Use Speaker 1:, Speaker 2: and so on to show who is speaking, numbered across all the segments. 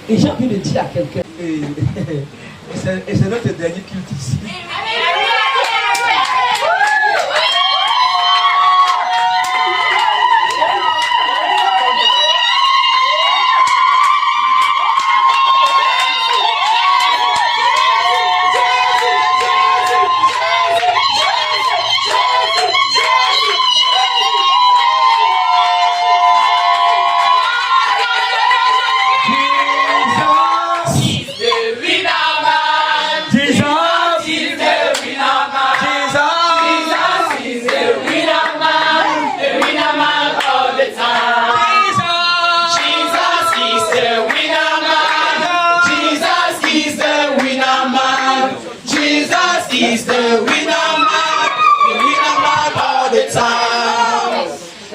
Speaker 1: Et j'ai envie de dire à quelqu'un, et c'est notre dernier culte ici.
Speaker 2: He's the winner man all the time.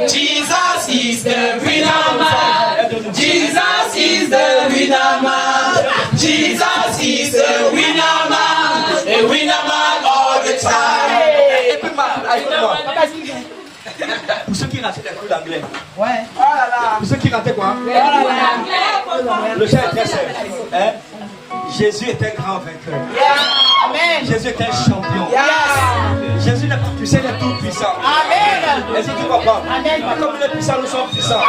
Speaker 2: Jesus is the winner man. Jesus is the winner man. Jesus is the winner man. A winner man all the time.
Speaker 1: Pour ceux qui rataient les cours d'anglais.
Speaker 3: Ouais.
Speaker 1: Oh là là. Pour ceux qui rataient quoi? Le chien est très simple. Hein? Jésus est un grand vainqueur.
Speaker 3: Amen.
Speaker 1: Jésus est un champion. Jésus n'est pas puissant, il est tout puissant.
Speaker 3: Amen.
Speaker 1: Est-ce que tu comprends?
Speaker 3: Amen.
Speaker 1: Comme il est puissant, nous sommes puissants.
Speaker 3: Amen.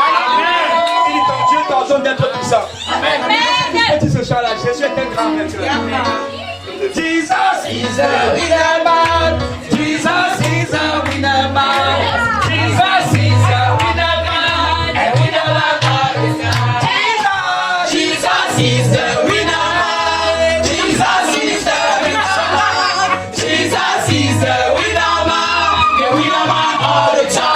Speaker 1: Il dit ton Dieu t'ordonne d'être puissant.
Speaker 3: Amen.
Speaker 1: Tu dis ce chant-là, Jésus est un grand vainqueur. Jesus is
Speaker 2: a winner man. Jesus is a winner man. Jesus is a winner man. A winner man all the time. Jesus is the winner man. Jesus is the winner man. Jesus is the winner man. A winner man all the time.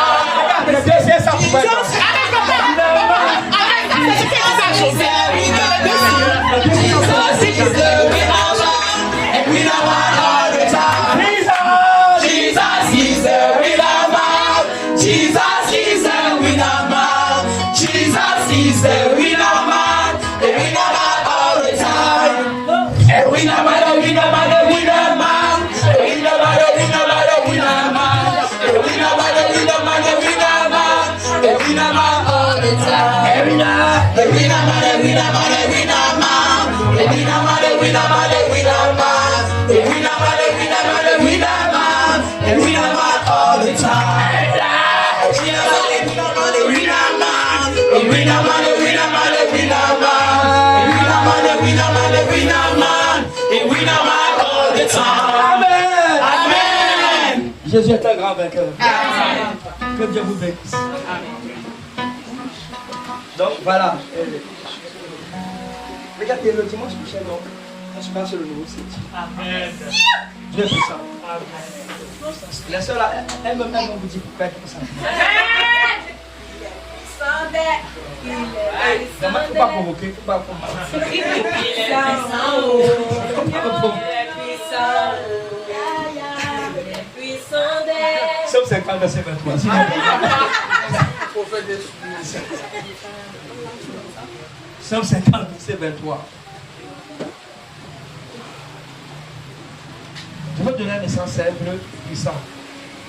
Speaker 1: Jésus est un grand vainqueur. Amen. Que Dieu vous bénisse. Donc voilà. Regardez le dimanche prochain, donc, on se passe sur le nouveau site. Amen. Dieu est puissant. La soeur là, elle-même vous dit pourquoi elle est puissante. Il ne faut pas provoquer, il ne faut pas provoquer. Il est puissant. Somme 50, verset 23. Somme 50, verset 23. Je veux donner un message simple, puissant.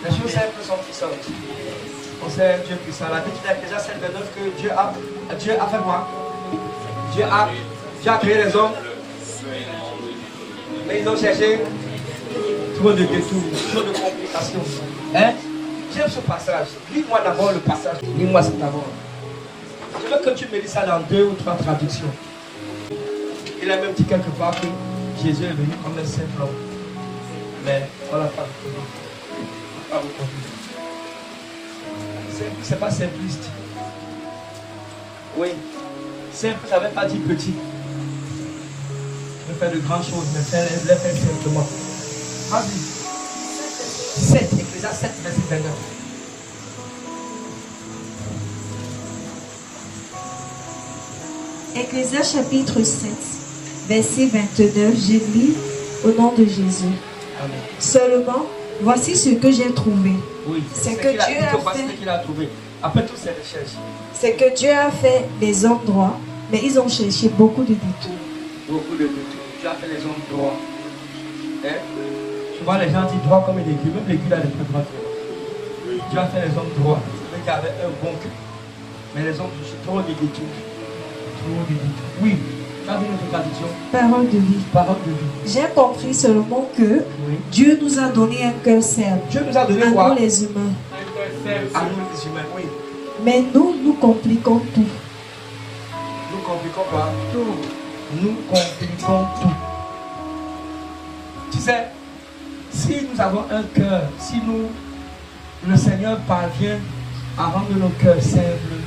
Speaker 1: Les choses simples sont puissantes. On sait Dieu puissant. La Bible dit déjà celle 29 que Dieu a fait quoi? Dieu a créé les hommes. Mais ils ont cherché trop de détours, trop de complications. Hein? J'aime ce passage. Lis-moi d'abord le passage. Lis-moi ça d'abord. Je veux que tu me lis ça dans 2 ou 3 traductions. Il a même dit quelque part que Jésus est venu comme un simple homme. Mais on l'a pas vu. C'est pas simpliste. Oui. Simple, ça ne veut pas dire petit. Je fais de grandes choses, mais les faire simplement. Vas-y. 7, Ecclésiaste 7, verset 29.
Speaker 4: Ecclésiaste chapitre 7, verset 29, je lis au nom de Jésus.
Speaker 1: Amen.
Speaker 4: Seulement, voici ce que j'ai trouvé.
Speaker 1: Oui,
Speaker 4: c'est que Dieu a fait.
Speaker 1: Qu'il a trouvé. Après toutes ces recherches.
Speaker 4: C'est que Dieu a fait les hommes droits, mais ils ont cherché beaucoup de détours.
Speaker 1: Beaucoup de détours. Dieu a fait les hommes droits. Hein? Souvent les gens disent droit comme une aiguille. Même l'aiguille a des très droits. Dieu a fait les hommes droits. C'est-à-dire qu'il y avait un bon cœur. Mais les hommes, trop de détours. Trop de détours. Oui, tu Quelle est notre traduction?
Speaker 4: Parole de vie.
Speaker 1: Parole de vie.
Speaker 4: J'ai compris seulement que
Speaker 1: Oui.
Speaker 4: Dieu nous a donné un cœur simple.
Speaker 1: Dieu nous a donné
Speaker 4: À
Speaker 1: quoi?
Speaker 4: nous les humains.
Speaker 1: À nous les humains, oui.
Speaker 4: Mais nous compliquons tout.
Speaker 1: Nous compliquons quoi? Tout. Nous compliquons tout. Tu sais, si nous avons un cœur, si le Seigneur parvient à rendre nos cœurs simples,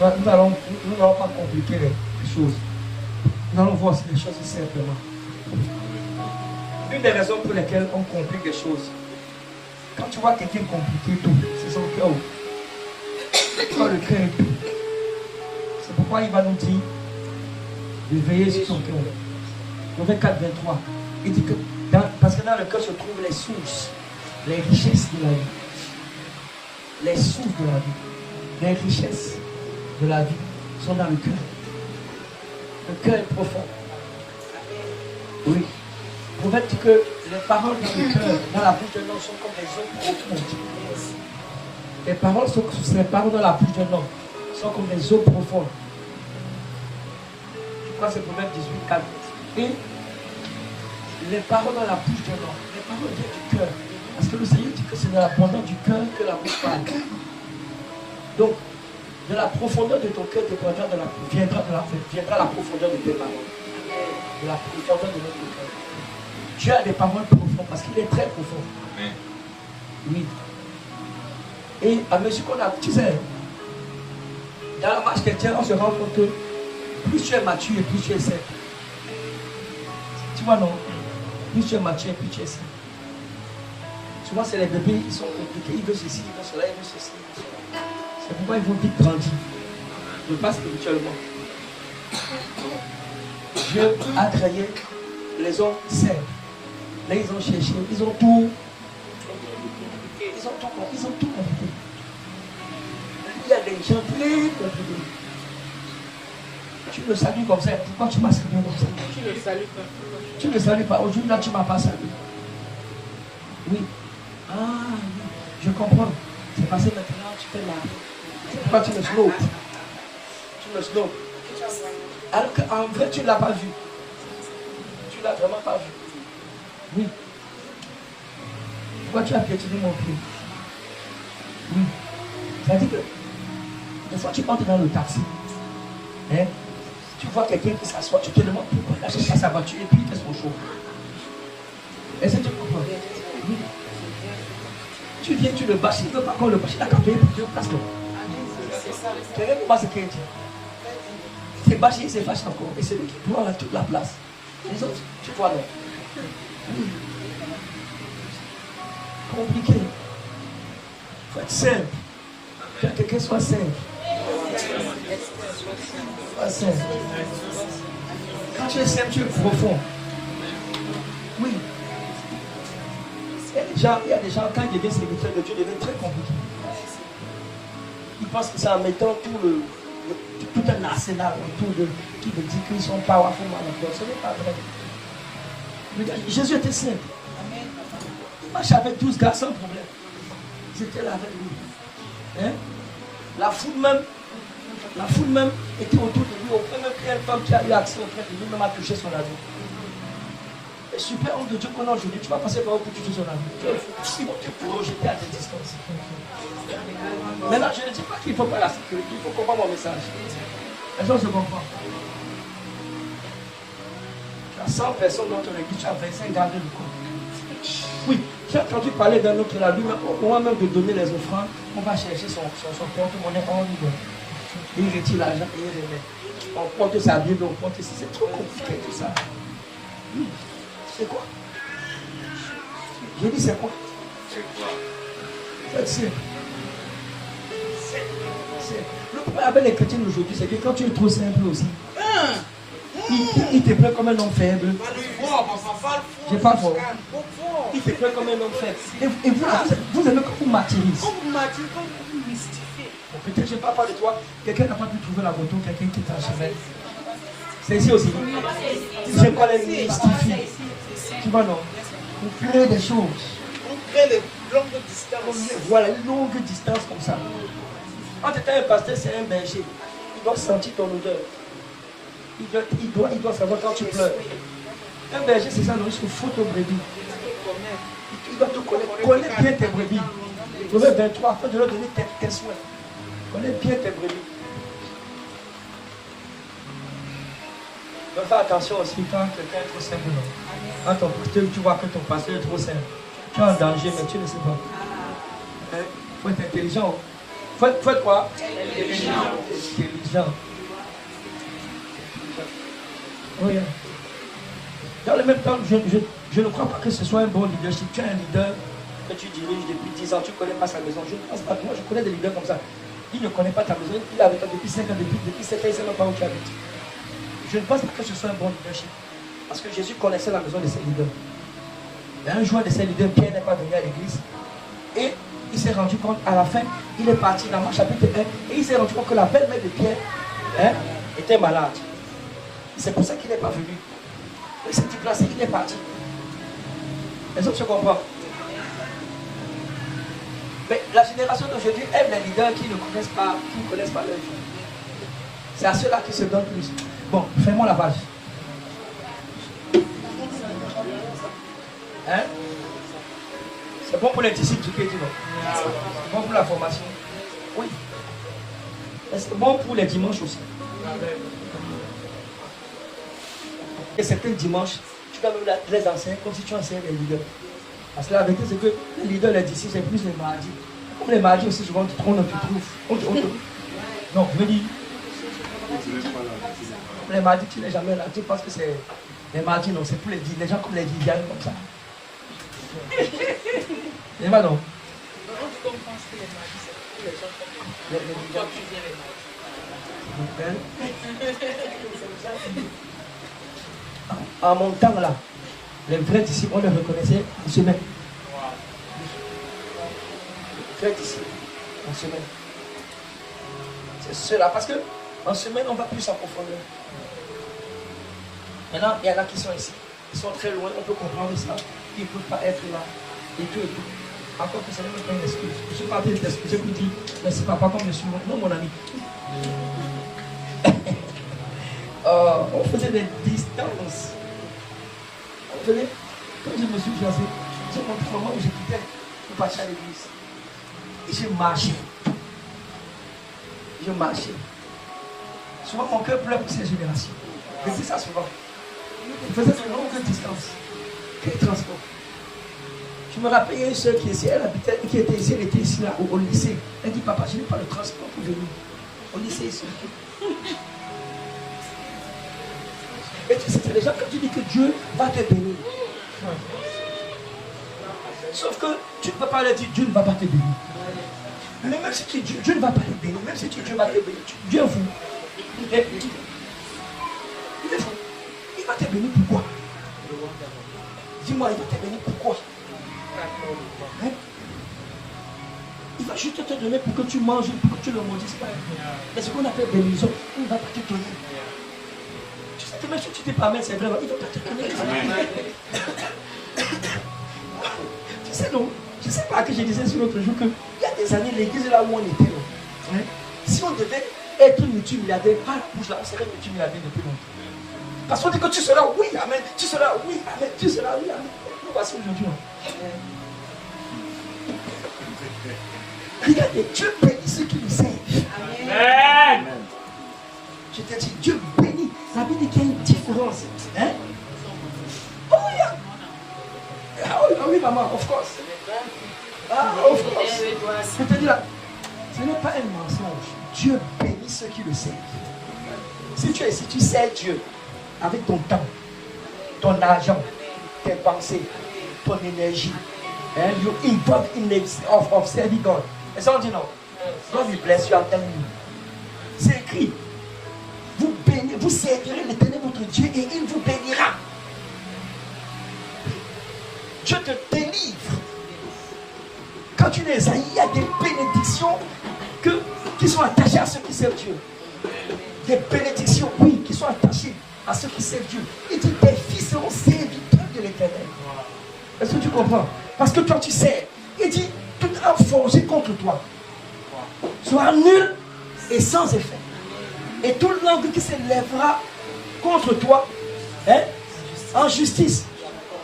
Speaker 1: nous n'allons pas compliquer les choses. Nous allons voir les choses simplement. Une des raisons pour lesquelles on complique les choses, quand tu vois quelqu'un compliquer tout, c'est son cœur. Quand le cœur est tout. C'est pourquoi il va nous dire de veiller sur son cœur. Proverbe 4, 23. Il dit que parce que dans le cœur se trouvent les sources, les richesses de la vie. Les sources de la vie. Les richesses de la vie sont dans le cœur. Le cœur est profond. Oui. Le prophète dit que les paroles dans le cœur, dans la bouche d'un homme, sont comme des eaux profondes. Les paroles dans la bouche d'un homme sont comme des eaux profondes. Je crois que c'est Proverbe 18, 4. Et les paroles dans la bouche d'un homme, les paroles viennent du cœur. Parce que le Seigneur dit que c'est de l'abondance du cœur que la bouche parle. Donc, de la profondeur de ton cœur viendra la profondeur de tes paroles. De la profondeur de notre cœur. Dieu a des paroles profondes parce qu'il est très profond. Amen. Oui. Et à mesure qu'on a, tu sais, dans la marche chrétienne, on se rend compte que plus tu es mature et plus tu es simple. Tu vois, non? Plus tu es mature et plus tu es simple. Souvent, c'est les bébés, ils sont compliqués, ils veulent ceci, ils veulent cela, ils veulent ceci, ils veulent cela. C'est pourquoi ils vont vite grandir. Ne pas spirituellement. Dieu a créé les hommes simples. Là, ils ont cherché, ils ont tout compliqué. Il y a des gens plus compliqués. Tu me salues comme ça. Pourquoi tu m'as salué comme ça?
Speaker 3: Tu ne salues pas.
Speaker 1: Tu ne salues pas. Aujourd'hui, là, tu ne m'as pas salué. Oui. Ah, oui. Je comprends. C'est passé maintenant, tu fais là. C'est pourquoi tu me slow. Tu me slow. Alors qu'en vrai, tu ne l'as pas vu. Tu ne l'as vraiment pas vu. Oui. Pourquoi tu as piétiné mon pied? Oui. C'est-à-dire que des fois, tu entres dans le taxi. Hein? Tu vois quelqu'un qui s'assoit, tu te demandes pourquoi il achète pas sa voiture et puis il fait son show. Est-ce que tu comprends? Oui. Tu viens, tu le bâches, il ne veut pas qu'on le bâche, il a qu'à payer pour Dieu, place. Quelqu'un ne pas ce qu'il dit. Il s'est bâché, il s'est fâché encore. Et c'est lui qui prend toute la place. Les autres, tu vois là. Oui. Compliqué. Il faut être simple. Que quelqu'un soit simple. Sois simple. Quand tu es simple, tu es profond. Oui. Il y a des gens, quand ils deviennent serviteurs de Dieu, deviennent très compliqués. Ils pensent que c'est en mettant tout un arsenal autour d'eux qui veut dire qu'ils sont powerful. Ce n'est pas vrai. Jésus était simple. Il marchait avec 12 gars sans problème. Ils étaient là avec lui. Hein? La foule même était autour de lui. Au point même qu'il y a une femme qui a eu accès auprès de lui, même a touché son avis. Le super homme de Dieu qu'on a aujourd'hui, tu vas passer par où pour toucher son avis. Ils vont te projeter à tes distances. Maintenant, je ne dis pas qu'il ne faut pas la sécurité, il faut comprendre mon message. Les gens se comprennent. Tu as 100 personnes dans ton église, tu as 25 gardés de corps. Oui, j'ai entendu parler d'un autre là, lui, au moment même de donner les offrandes, on va chercher son porte-monnaie en libre. Il retire l'argent et il remet. On porte sa Bible, on porte ici. C'est trop compliqué tout ça. Oui. C'est quoi? J'ai dit c'est quoi? C'est le problème avec les chrétiens d'aujourd'hui, c'est que quand tu es trop simple aussi, il te plaît comme un homme faible. J'ai pas fort. Il te plaît comme un homme faible. Et vous aimez quand vous martyrisez. Peut-être je ne parle pas de toi. Quelqu'un n'a pas pu trouver la photo, quelqu'un qui t'a chemin. C'est ici aussi. Je connais les mystifier. Tu vois non? Vous créez des choses.
Speaker 3: On crée les longues distances.
Speaker 1: Voilà, une longue distance comme ça. Quand tu es un pasteur, c'est un berger. Il doit sentir ton odeur. il doit savoir quand tu pleures. Un berger, c'est ça, non, il se fout aux brebis. Il doit tout connaître. Connais bien tes brebis. Proverbe 23, afin de leur donner tes soins. Connais bien tes brebis. Donc fais attention aussi quand quelqu'un est trop simple. Quand tu vois que ton pasteur est trop simple. Tu es en danger, mais tu ne sais pas. Il faut être intelligent. Il faut être quoi? Intelligent. Oui. Dans le même temps, je ne crois pas que ce soit un bon leadership. Tu es un leader que tu diriges depuis 10 ans, tu ne connais pas sa maison. Je ne pense pas. Moi, je connais des leaders comme ça. Il ne connaît pas ta maison. Il est avec toi depuis 5 ans, depuis 7 ans, il ne sait même pas où tu habites. Je ne pense pas que ce soit un bon leadership. Parce que Jésus connaissait la maison de ses leaders. Mais un jour de ses leaders, Pierre n'est pas venu à l'église. Et il s'est rendu compte, à la fin, il est parti dans Marc chapitre 1. Et il s'est rendu compte que la belle-mère de Pierre était malade. C'est pour ça qu'il n'est pas venu. Il s'est déplacé, il est parti. Les autres se comprennent. Mais la génération d'aujourd'hui aime les leaders qui ne connaissent pas leur vie. C'est à ceux-là qui se donnent plus. Bon, fais-moi la page. Hein? C'est bon pour les disciples du pays, non? C'est bon pour la formation. Oui. C'est bon pour les dimanches aussi. Et certains dimanches, tu dois même les enseigner comme si tu enseignais les leaders. Parce que la vérité, c'est que les leaders, les disciples, c'est plus les mardis. Comme les mardis aussi, souvent, tu trouves. Non, je me dis. Les mardis, tu n'es jamais là. Tu penses que c'est. Les mardis, non, c'est pour les gens comme les Viviane, comme ça. C'est pas non. En mon temps là, les vrais disciples, on les reconnaissait en semaine. Les vrais disciples, en semaine. C'est cela, parce que en semaine, on va plus en profondeur. Maintenant, il y en a qui sont ici. Ils sont très loin, on peut comprendre ça. Ils ne peuvent pas être là. Et tout et tout. Encore que ça ne me pas une excuse. Je ne suis pas en train de t'excuser pour dire, merci papa comme je suis. Non, mon ami. On faisait des distances. On faisait, quand je me suis placé, j'ai montré comment je quittais pour partir à l'église. Et j'ai marché. Je marchais. Souvent, mon cœur pleure pour ces générations. Je dis ça souvent. Je faisais de longues distances. Quel transport. Je me rappelle, il y a une soeur qui est ici, qui était ici, elle était ici là, au lycée. Elle dit, papa, je n'ai pas le transport pour venir. Au lycée ici. Et tu sais, c'est les gens quand tu dis que Dieu va te bénir. Sauf que tu ne peux pas leur dire, Dieu ne va pas te bénir. Mais même si tu dis, Dieu ne va pas te bénir, même si tu dis, Dieu va te bénir, Dieu est fou. Il est fou. Il va te bénir pourquoi? Dis-moi, il va te bénir pourquoi? Hein? Il va juste te donner pour que tu manges, pour que tu le maudisses pas. Mais ce qu'on appelle bénédiction, il ne va pas te donner. Tu sais que même si tu t'es pas mal, c'est vrai, il ne va pas te donner. Tu sais, non? Je ne sais pas que je disais sur l'autre jour qu'il y a des années, l'église là où on était, hein? Si on devait être multimilliardaire, par la bouche là, on serait multimilliardaire depuis longtemps. Parce qu'on dit que tu seras oui, amen, tu seras oui, amen, tu seras oui, amen. Nous voici aujourd'hui. Regardez, Dieu bénit ceux qui le servent. Amen. Je te dis, Dieu bénit. La Bible dit qu'il y a une différence. Hein? Oh, yeah. Ah oui, maman, of course. Ah, of course. Je te dis là, ce n'est pas un mensonge. Dieu bénit ceux qui le servent. Si tu es ici, tu sers Dieu avec ton temps, ton argent, tes pensées, ton énergie. And you involve in the of serving God. Et ça on dit non. God will bless you and tell you. C'est écrit. Vous bénirez, vous servirez l'Éternel votre Dieu et il vous bénira. Dieu te délivre. Quand tu les as, il y a des bénédictions qui sont attachées à ceux qui servent Dieu. Des bénédictions, oui, qui sont attachées à ceux qui servent Dieu. Il dit, tes fils seront serviteurs de l'Éternel. Est-ce que tu comprends? Parce que toi tu sais, il dit, toute âme forgée contre toi soit nulle et sans effet. Et toute langue qui s'élèvera contre toi, hein, en justice,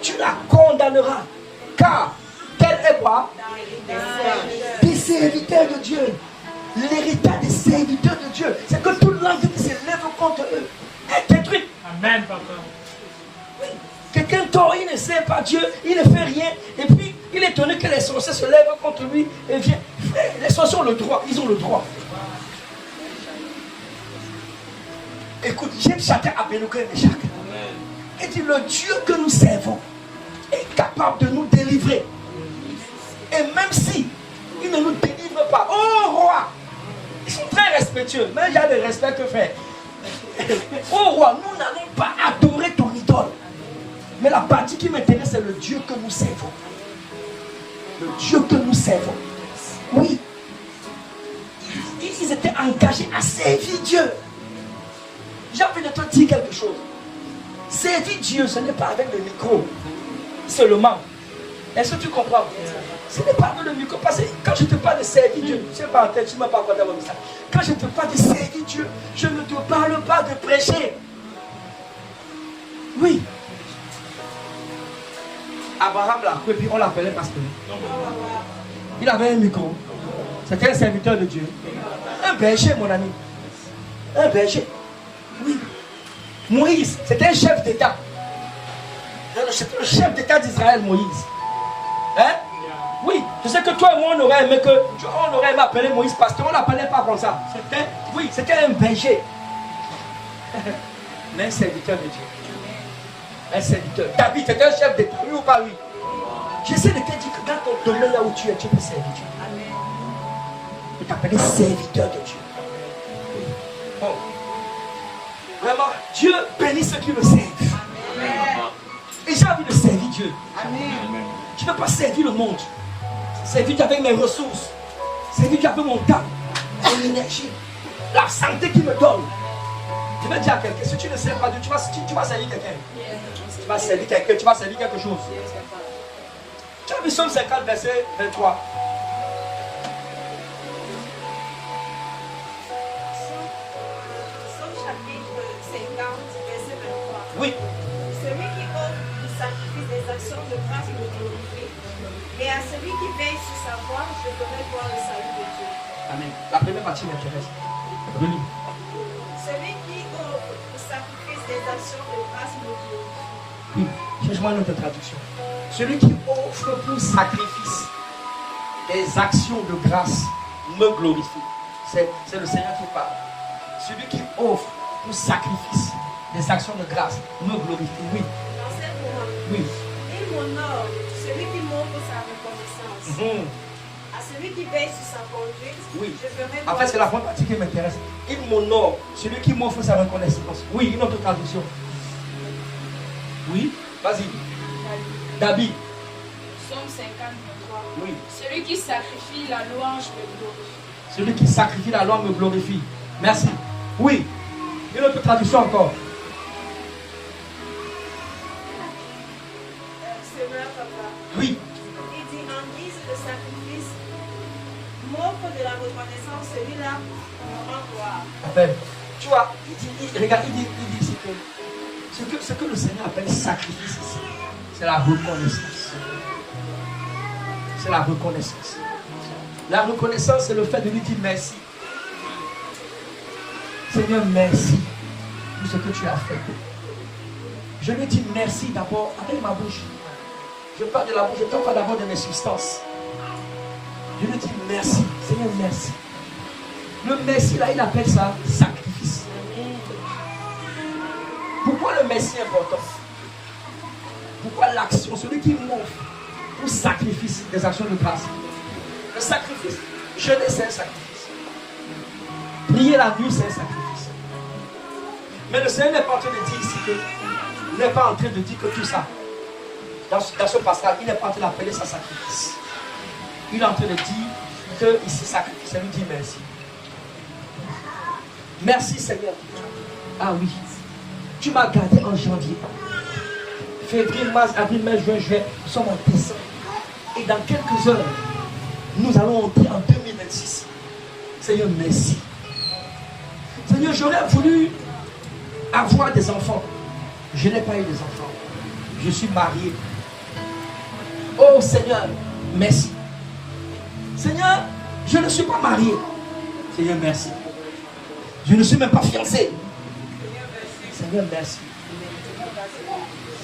Speaker 1: tu la condamneras. Car, quel est quoi? Des serviteurs de Dieu. L'héritage des serviteurs de Dieu, c'est que toute langue qui s'élève contre eux est détruite.
Speaker 3: Amen, papa.
Speaker 1: Oui. Quelqu'un tort, il ne sait pas Dieu, il ne fait rien, et puis il est étonné que les sorciers se lèvent contre lui et viennent. Les sorciers ont le droit, ils ont le droit. Écoute, j'aime chacun à Bélouquin et chacun. Et dit, le Dieu que nous servons est capable de nous délivrer. Et même si il ne nous délivre pas, oh roi, ils sont très respectueux, mais il y a des respects que faire. Oh roi, nous n'allons pas adorer ton idole. Mais la partie qui m'intéresse, c'est le Dieu que nous servons. Le Dieu que nous servons. Oui. Ils étaient engagés à servir Dieu. J'ai envie de te dire quelque chose. Servir Dieu, ce n'est pas avec le micro seulement. Est-ce que tu comprends? Ce n'est pas avec le micro. Parce que quand je te parle de servir Dieu, tu ne sais pas en tête, tu ne m'as pas compté mon message. Quand je te parle de servir Dieu, je ne te parle pas de prêcher. Oui. Abraham là, et puis on l'appelait pasteur. Il avait un micro. C'était un serviteur de Dieu. Un berger, mon ami. Un berger. Oui. Moïse, c'était un chef d'État. C'était le chef d'État d'Israël, Moïse. Hein? Oui. Je sais que toi et moi, on aurait aimé appeler Moïse pasteur. On ne l'appelait pas comme ça. C'était un berger. Mais un serviteur de Dieu. Un serviteur. David, c'était un chef d'État, oui ou pas oui? J'essaie de te dire que dans ton domaine là où tu es, tu peux servir Dieu. Tu t'appeler serviteur de Dieu. Bon. Vraiment, Dieu bénit ceux qui le servent. Et j'ai envie de servir Dieu. Je ne veux pas servir le monde. Servir Dieu avec mes ressources. Servir Dieu avec mon temps, mon énergie, la santé qu'il me donne. Je vais dire à quelqu'un, si tu ne sers pas Dieu, tu vas servir quelqu'un. Tu vas servir quelqu'un, tu vas servir quelque chose. Tu as vu Somme 50, verset 23.
Speaker 5: Somme chapitre 50, verset 23.
Speaker 1: Oui.
Speaker 5: Celui qui offre du sacrifice des actions de grâce me glorifie. Et à celui qui veille sur sa voie, je ferai voir le salut de Dieu.
Speaker 1: Amen. La première partie m'intéresse. Relis.
Speaker 5: Celui qui offre du sacrifice des actions de grâce me glorifie.
Speaker 1: Oui, change-moi notre traduction. Celui qui offre pour sacrifice des actions de grâce me glorifie. C'est le Seigneur qui parle. Celui qui offre pour sacrifice des actions de grâce me glorifie. Oui.
Speaker 5: Dans cet moment,
Speaker 1: Oui.
Speaker 5: il m'honore celui qui m'offre sa reconnaissance. À celui qui veille sur sa conduite,
Speaker 1: Oui.
Speaker 5: je ferai
Speaker 1: En fait, c'est la première partie qui m'intéresse. Il m'honore celui qui m'offre sa reconnaissance. Oui, une autre traduction. Oui, vas-y. David.
Speaker 6: Psaume 50, 23.
Speaker 1: Oui.
Speaker 6: Celui qui sacrifie la louange me glorifie.
Speaker 1: Celui qui sacrifie la loi me glorifie. Merci. Oui. Une autre traduction encore.
Speaker 5: C'est vrai, papa.
Speaker 1: Oui.
Speaker 5: Il dit en guise de sacrifice, m'offre de la reconnaissance, celui-là me rend gloire.
Speaker 1: Enfin, tu vois, regarde, il dit ici que ce que le Seigneur appelle sacrifice ici, c'est la reconnaissance. C'est la reconnaissance. La reconnaissance, c'est le fait de lui dire merci. Seigneur, merci pour ce que tu as fait. Je lui dis merci d'abord avec ma bouche. Je parle de la bouche, je ne parle pas d'abord de mes substances. Je lui dis merci. Seigneur, merci. Le merci là, il appelle ça sacrifice. Pourquoi le merci est important? Pourquoi l'action, celui qui m'offre pour sacrifice des actions de grâce? Le sacrifice, jeûner c'est un sacrifice. Prier la nuit c'est un sacrifice. Mais le Seigneur n'est pas en train de dire ici que, il n'est pas en train de dire que tout ça, dans ce passage, il n'est pas en train d'appeler ça sacrifice. Il est en train de dire que ici sacrifice, ça lui dit merci. Merci Seigneur. Ah oui. Tu m'as gardé en janvier. Février, mars, avril, mai, juin, juillet. Nous sommes en décembre. Et dans quelques heures, nous allons entrer en 2026. Seigneur, merci. Seigneur, j'aurais voulu avoir des enfants. Je n'ai pas eu des enfants. Je suis marié. Oh Seigneur, merci. Seigneur, je ne suis pas marié. Seigneur, merci. Je ne suis même pas fiancé. Seigneur, merci.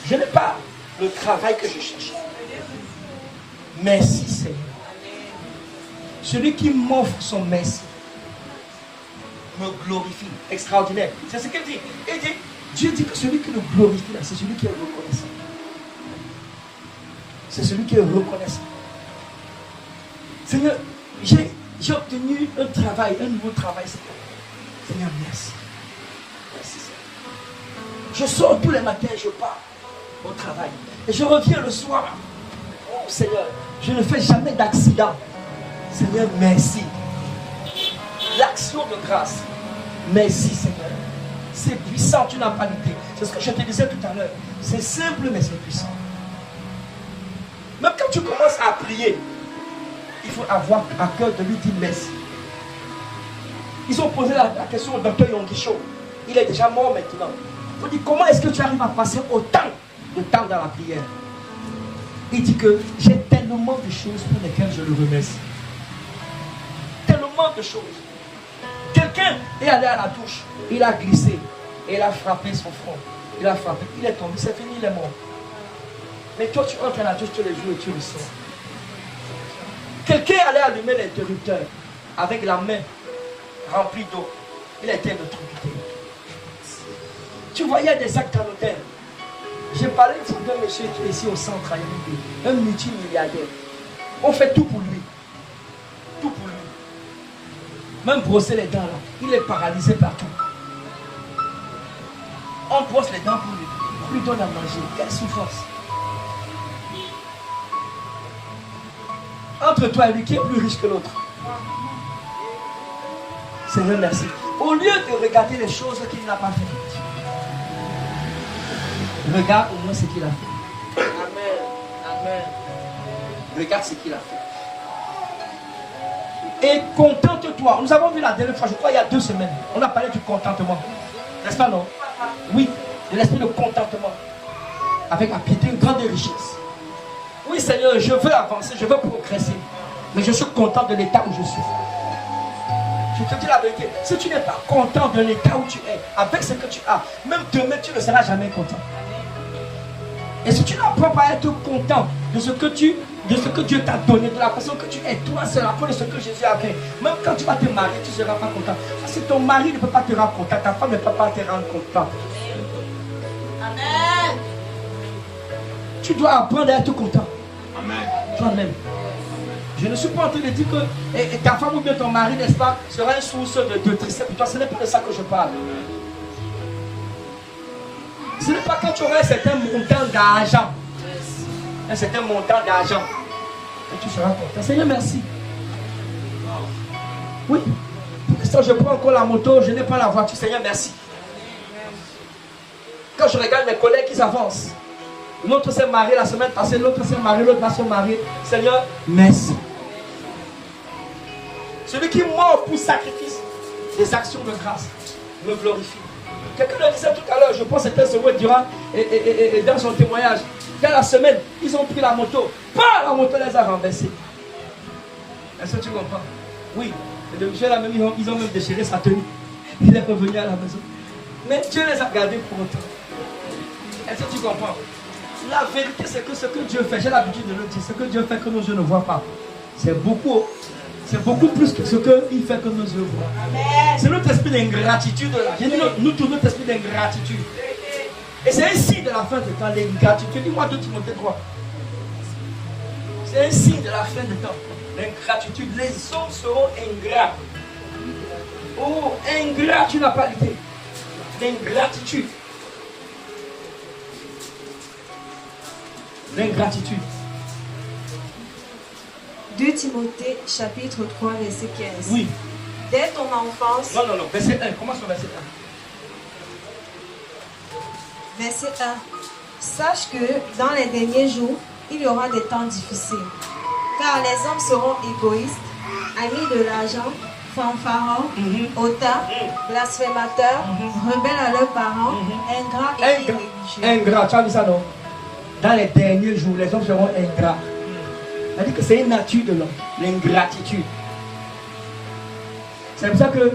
Speaker 1: Je n'ai pas le travail que je cherche. Merci Seigneur. Celui qui m'offre son merci me glorifie. Extraordinaire. C'est ce qu'il dit. Il dit, Dieu dit que celui qui le glorifie, c'est celui qui est reconnaissant. C'est celui qui est reconnaissant. Seigneur, j'ai obtenu un travail, un nouveau travail. Seigneur, merci. Merci Seigneur. Je sors tous les matins, je pars au travail. Et je reviens le soir. Oh Seigneur, je ne fais jamais d'accident. Seigneur, merci. L'action de grâce. Merci Seigneur. C'est puissant, tu n'as pas l'idée. C'est ce que je te disais tout à l'heure. C'est simple, mais c'est puissant. Même quand tu commences à prier, il faut avoir à cœur de lui dire merci. Ils ont posé la question au docteur Yonguicho. Il est déjà mort maintenant. Il faut dire, comment est-ce que tu arrives à passer autant de temps dans la prière? Il dit que j'ai tellement de choses pour lesquelles je le remercie. Tellement de choses. Quelqu'un est allé à la douche, il a glissé, et il a frappé son front. Il a frappé, il est tombé, c'est fini, il est mort. Mais toi, tu entres à la douche tous les jours et tu le sens. Quelqu'un allait allumer l'interrupteur avec la main remplie d'eau. Il était électrocuté. Tu voyais des actes anodins. J'ai parlé une fois d'un monsieur qui est ici au centre à Yémé, un multimilliardaire. On fait tout pour lui. Tout pour lui. Même brosser les dents là, il est paralysé partout. On brosse les dents pour lui. On lui donne à manger. Quelle souffrance. Entre toi et lui, qui est plus riche que l'autre? Seigneur, merci. Au lieu de regarder les choses qu'il n'a pas faites, regarde au moins ce qu'il a fait.
Speaker 3: Amen. Amen.
Speaker 1: Regarde ce qu'il a fait. Et contente-toi. Nous avons vu la dernière fois, je crois il y a 2 semaines, on a parlé du contentement. N'est-ce pas, non? Oui, de l'esprit de contentement. Avec la piété, une grande richesse. Oui, Seigneur, je veux avancer, je veux progresser. Mais je suis content de l'état où je suis. Je te dis la vérité. Si tu n'es pas content de l'état où tu es, avec ce que tu as, même demain, tu ne seras jamais content. Et si tu n'apprends pas à être content de ce que Dieu t'a donné, de la personne que tu es, toi seul, après de ce que Jésus a fait, même quand tu vas te marier, tu ne seras pas content. Parce que ton mari ne peut pas te rendre content, ta femme ne peut pas te rendre content.
Speaker 5: Amen.
Speaker 1: Tu dois apprendre à être content.
Speaker 2: Amen.
Speaker 1: Toi-même. Je ne suis pas en train de dire que ta femme ou bien ton mari, n'est-ce pas, sera une source de tristesse pour toi. Ce n'est pas de ça que je parle. Ce n'est pas quand tu auras un certain montant d'argent. Un certain montant d'argent. Et tu seras content. Seigneur, merci. Oui. Pour l'instant, je prends encore la moto, je n'ai pas la voiture. Seigneur, merci. Quand je regarde mes collègues, ils avancent. L'autre s'est marié la semaine passée, l'autre s'est marié, l'autre va se marier. Seigneur, merci. Celui qui mord pour sacrifice des actions de grâce me glorifie. Quelqu'un le disait tout à l'heure, je pense que c'était ce mot durant et dans son témoignage. Dans la semaine, ils ont pris la moto. Pas la moto les a renversés. Est-ce que tu comprends? Oui. Et de Michel, ils ont même déchiré sa tenue. Il est revenu à la maison. Mais Dieu les a gardés pour autant. Est-ce que tu comprends? La vérité, c'est que ce que Dieu fait, j'ai l'habitude de le dire, ce que Dieu fait que nos yeux ne voient pas, c'est beaucoup plus que ce qu'il fait que nos yeux voient. C'est notre esprit d'ingratitude là. J'ai dit, nous tous notre esprit d'ingratitude. Et c'est un signe de la fin de temps, l'ingratitude. Dis-moi 2 Timothée 3. C'est un signe de la fin de temps, l'ingratitude. Les hommes seront ingrats. Oh, ingrat, tu n'as pas l'idée. L'ingratitude. L'ingratitude.
Speaker 4: 2 Timothée chapitre 3 verset 15.
Speaker 1: Oui.
Speaker 4: Dès ton enfance.
Speaker 1: Non. Verset 1. Commence au verset 1.
Speaker 4: Verset 1. Sache que dans les derniers jours, il y aura des temps difficiles. Car les hommes seront égoïstes, amis de l'argent, fanfarons, hautains, blasphémateurs, rebelles à leurs parents, ingrats et irréligieux.
Speaker 1: Ingrat, tu as vu ça non? Dans les derniers jours, les hommes seront ingrats. C'est-à-dire que c'est une nature de l'homme, l'ingratitude. C'est pour ça que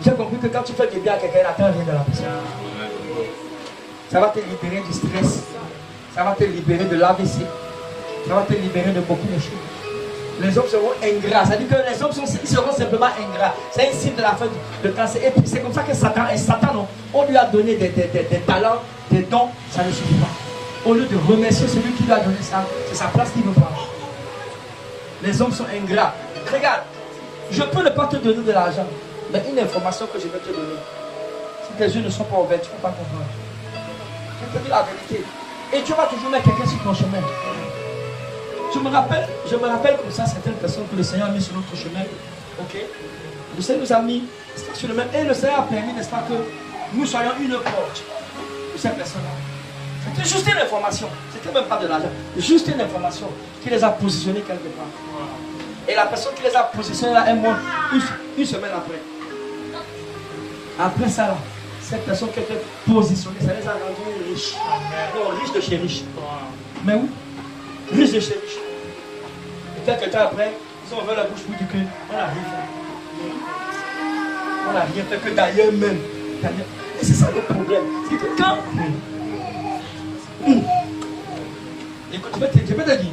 Speaker 1: j'ai compris que quand tu fais du bien à quelqu'un, n'attends rien de la personne. Ça va te libérer du stress. Ça va te libérer de l'AVC. Ça va te libérer de beaucoup de choses. Les hommes seront ingrats. Ça veut dire que les hommes seront simplement ingrats. C'est un signe de la fin de cancer. Et puis c'est comme ça que Satan, non, on lui a donné des talents, des dons, ça ne suffit pas. Au lieu de remercier celui qui lui a donné ça, c'est sa place qu'il veut prendre. Les hommes sont ingrats. Regarde, je peux ne pas te donner de l'argent, mais une information que je vais te donner, si tes yeux ne sont pas ouverts, tu ne peux pas comprendre. Je te dis la vérité. Et tu vas toujours mettre quelqu'un sur ton chemin. Je me rappelle comme ça certaines personnes que le Seigneur a mis sur notre chemin. Ok? Le Seigneur nous a mis sur le même. Et le Seigneur a permis, n'est-ce pas, que nous soyons une porte pour ces personnes-là. C'était juste une information. C'était même pas de l'argent. Juste une information qui les a positionnés quelque part. Et la personne qui les a positionnés là, un mois, une semaine après. Après ça, là, cette personne qui était positionnée, ça les a rendus riches. Non, riches de chez riches. Mais oui, riches de chez riches. Et quelques temps après, ils ont ouvert la bouche pour dire qu'on n'a rien fait. On n'a rien fait que d'ailleurs même. Et c'est ça le problème. C'est que quand... Écoute, je vais te dire.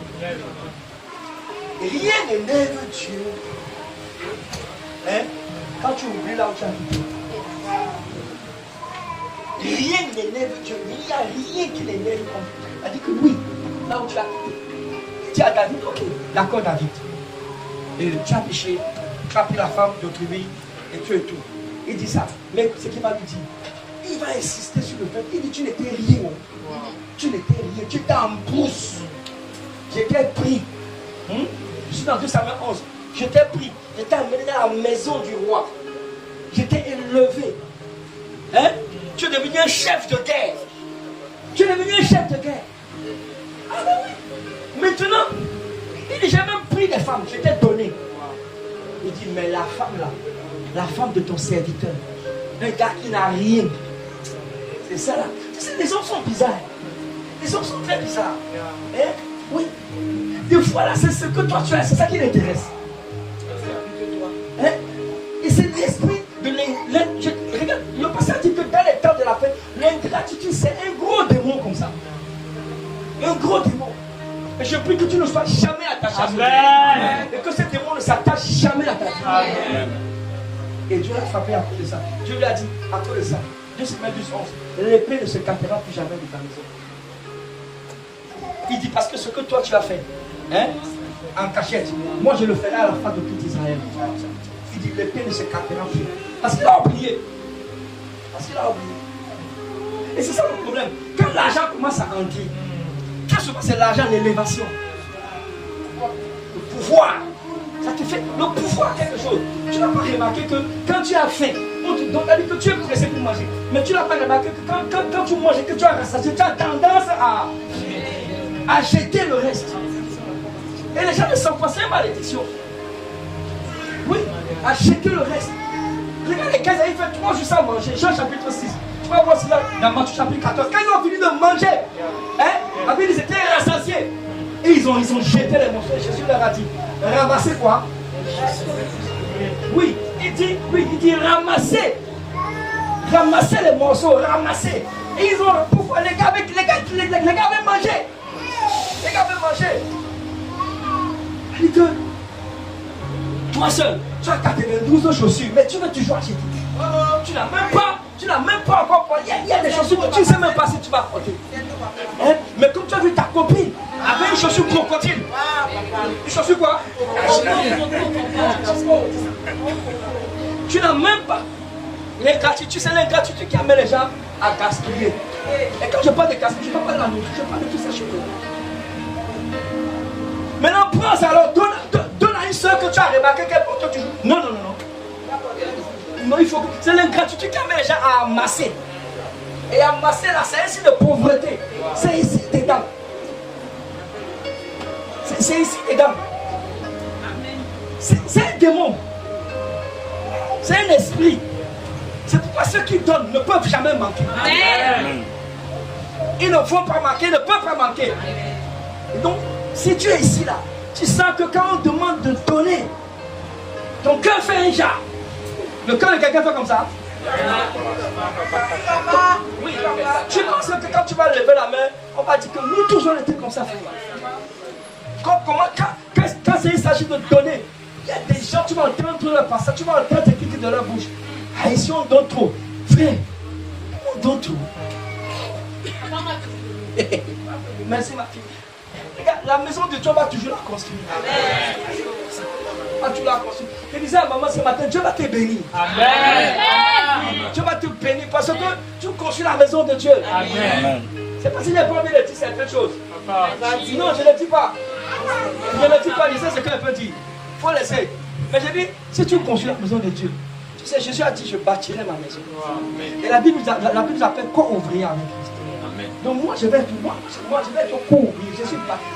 Speaker 1: Rien n'énerve Dieu. Hein? Quand tu oublies là où tu as habité. Rien n'énerve Dieu. Il n'y a rien qui l'énerve comme Dieu. Il dit que oui, là où tu as quitté. Il dit à David, ok, d'accord David. Et tu as péché, tu as pris la femme d'autrui et tu es tout. Il dit ça. Mais ce qu'il va lui dire, il va insister sur le fait. Il dit, tu n'étais rien. Tu n'étais rien. Tu étais en brousse. J'étais pris. Je suis dans 2 Samuel 11. J'étais pris. J'étais amené dans la maison du roi. J'étais élevé. Hein? Tu es devenu un chef de guerre. Tu es devenu un chef de guerre. Ah ben oui. Maintenant, il dit, j'ai même pris des femmes. Je t'ai donné. Il dit, mais la femme là, la femme de ton serviteur, un gars qui n'a rien. C'est ça là. Les hommes sont bizarres. Les hommes sont très bizarres. Hein? Oui. Des fois là, c'est ce que toi tu as, c'est ça qui l'intéresse. Hein? Et c'est l'esprit de l'ingratitude. Regarde, le passage dit que dans les temps de la paix, l'ingratitude c'est un gros démon comme ça. Un gros démon. Et je prie que tu ne sois jamais attaché à ce démon. Et que ce démon ne s'attache jamais à ta vie. Et Dieu l'a frappé à cause de ça. Dieu lui a dit, à cause de ça, 2 Samuel 11, l'épée ne se cassera plus jamais de ta maison. Il dit, parce que ce que toi tu as fait, hein, en cachette, moi je le ferai à la face de tout Israël. Il dit, l'épée ne se cassera plus. Parce qu'il a oublié. Parce qu'il a oublié. Et c'est ça le problème. Quand l'argent commence à entrer, très souvent c'est l'argent, l'élévation. Le pouvoir. Ça te fait le pouvoir quelque chose. Tu n'as pas remarqué que quand tu as faim, on te donne que tu es pressé pour manger. Mais tu n'as pas remarqué que quand tu manges et que tu as rassasié, tu as tendance à jeter le reste. Et les gens ne sont pas, c'est une malédiction. Oui, à jeter le reste. Regarde les gars, ils font 3 jours sans manger. Jean chapitre 6. Tu vas voir cela dans Matthieu chapitre 14. Quand ils ont fini de manger, hein, ils étaient rassasiés. Et ils ont jeté les morceaux. Et Jésus leur a dit, ramassez quoi? Oui, il dit ramassez. Ramassez les morceaux, ramassez. Et ils ont, pourquoi les gars avaient mangé. Les gars avaient mangé. Il dit que toi seul, tu as 92 chaussures, mais tu veux toujours acheter. Tu n'as même pas encore porté. Il y a des chaussures que tu ne sais même pas si tu vas porter. Hein? Mais comme tu as vu ta copine avec une chaussure crocodile. Une chaussure quoi? Tu n'as même pas. L'ingratitude, c'est l'ingratitude qui amène les gens à gaspiller. Et quand je parle de gaspiller, je ne parle pas de la nourriture, je parle de tout ça chez eux. Maintenant, prends ça alors, donne à une soeur que tu as remarqué qu'elle porte toujours. Non. Non, il faut que. C'est l'ingratitude qui amène les gens à amasser. Et amasser là, c'est un signe de pauvreté. C'est ici dedans. C'est ici dedans. C'est un démon. C'est un esprit. C'est pourquoi ceux qui donnent ne peuvent jamais manquer.
Speaker 2: Amen.
Speaker 1: Ils ne vont pas manquer, ils ne peuvent pas manquer. Et donc, si tu es ici là, tu sens que quand on demande de donner, ton cœur fait un jar. Le cœur de quelqu'un fait comme ça. Oui, tu penses que quand tu vas lever la main, on va dire que nous tous on était comme ça. Quand il s'agit de donner, il y a des gens, tu vas entendre leur passage, tu vas entendre des critiques de leur bouche. Ah, ici on donne trop. Frère, on donne trop. Merci ma fille. Regarde, la maison de Dieu va toujours la construire. Tu l'as construit. Je disais à maman ce matin, Dieu va te bénir.
Speaker 2: Amen.
Speaker 1: Dieu va te bénir parce que tu construis la maison de Dieu.
Speaker 2: Amen.
Speaker 1: C'est parce qu'il n'est pas envie de dire certaines choses. Non, je ne le dis pas. Je ne le dis pas, je sais ce qu'elle peut dire. Il faut laisser. Mais je dis, si tu construis la maison de Dieu, tu sais, Jésus a dit, je bâtirai ma maison. Et la Bible nous appelle co-ouvrier avec Christ. Donc moi je vais être co-ouvrier.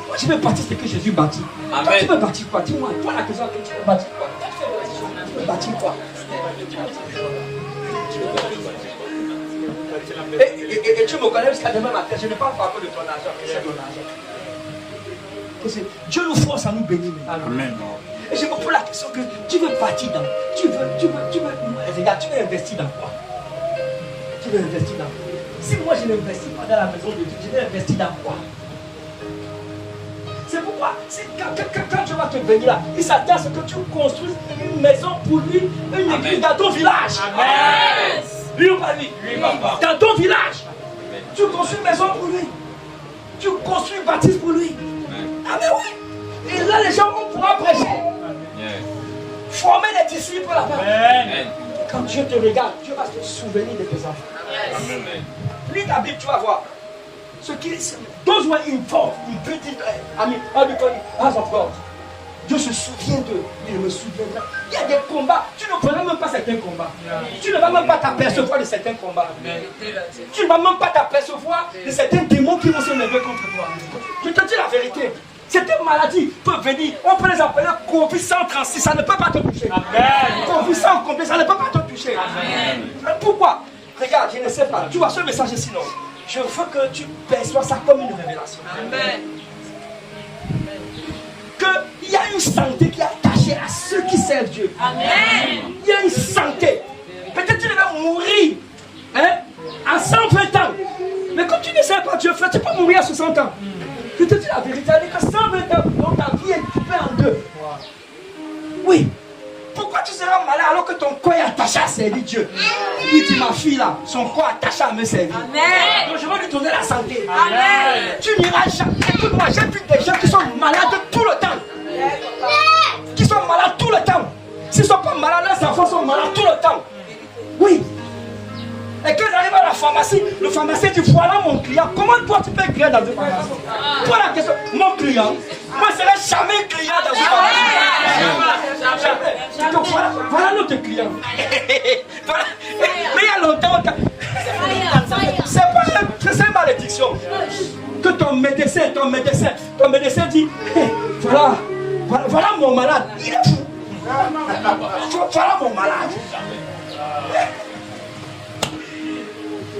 Speaker 1: Moi je vais bâtir ce que Jésus bâtit. Toi tu veux bâtir quoi? Dis-moi, toi la question que tu veux bâtir quoi? Tu veux bâtir quoi? Et tu me connais jusqu'à demain matin, je ne parle pas de ton argent, que c'est mon argent. Dieu nous force à nous bénir.
Speaker 2: Amen.
Speaker 1: Et je me pose la question que tu veux bâtir dans. Regarde, tu veux investir dans quoi? Tu veux investir dans quoi? Si moi je n'investis pas dans la maison de Dieu, je vais investir dans quoi? C'est pourquoi, quand Dieu va te bénir là, il s'attend à ce que tu construises une maison pour lui, une église dans ton village.
Speaker 2: Amen.
Speaker 1: Lui ou pas lui?
Speaker 2: Oui, papa.
Speaker 1: Dans ton village. Tu construis une maison pour lui. Tu construis une bâtisse pour lui. Ah mais oui. Et là les gens vont pouvoir prêcher. Former des disciples là-bas. Quand Dieu te regarde, Dieu va se souvenir de tes enfants. Lis ta Bible, tu vas voir. Ce qui those were involved in building, how do you call it, house of God. Dieu se souvient d'eux. Il me souviendra. Il y a des combats. Tu ne connais même pas certains combats. Tu ne vas même pas t'apercevoir de certains combats. Tu ne vas même pas t'apercevoir de certains démons qui vont se lever contre toi. Je te dis la vérité. Certaines maladies peuvent venir. On peut les appeler Covid 136. Ça ne peut pas te toucher. Covid 100 complet, ça ne peut pas te toucher. Pourquoi? Regarde, je ne sais pas. Tu vois ce message ici, non? Je veux que tu perçois ça comme une révélation. Amen. Qu'il y a une santé qui est attachée à ceux qui servent Dieu. Amen. Il y a une santé. Peut-être tu devais mourir à 120 ans. Mais comme tu ne sais pas Dieu, frère, tu peux mourir à 60 ans. Je te dis la vérité, que 120 ans, donc ta vie est coupée en deux. Oui. Pourquoi tu seras malade alors que ton corps est attaché à servir Dieu? Il dit ma fille là, son corps est attaché à me servir. Amen. Donc je vais lui donner la santé. Amen. Tu n'iras jamais. Écoute-moi, j'ai vu des gens qui sont malades tout le temps. Qui sont malades tout le temps. S'ils ne sont pas malades, leurs enfants sont malades tout le temps. Oui. Et quand ils arrivent à la pharmacie, le pharmacien dit voilà mon client. Comment toi tu peux créer dans une pharmacie? Pour la question, mon client, moi je ne serai jamais client dans une pharmacie. Jamais. Donc voilà notre client. Voilà. Mais il y a longtemps, c'est une malédiction. Que ton médecin dit voilà mon malade. Il est fou. Voilà mon malade.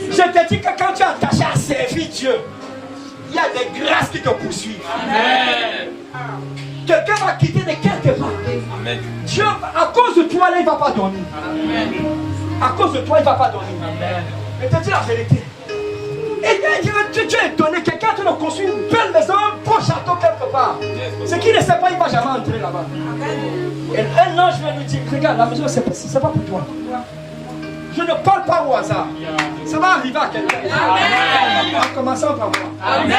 Speaker 1: Je te dis que quand tu es attaché à servir Dieu, il y a des grâces qui te poursuivent. Amen. Quelqu'un va quitter de quelque part. Amen. Dieu, à cause de toi, là, il ne va pas dormir. Amen. À cause de toi, il ne va pas dormir. Amen. Je te dis la vérité. Et tu es étonné, quelqu'un te construit une belle maison, un beau château quelque part. Ce qui ne sait pas, il ne va jamais entrer là-bas. Et un ange vient lui dire, regarde, la maison, c'est pas pour toi. Je ne parle pas au hasard. Ça va arriver à quelqu'un. Amen. En commençant par moi. Amen.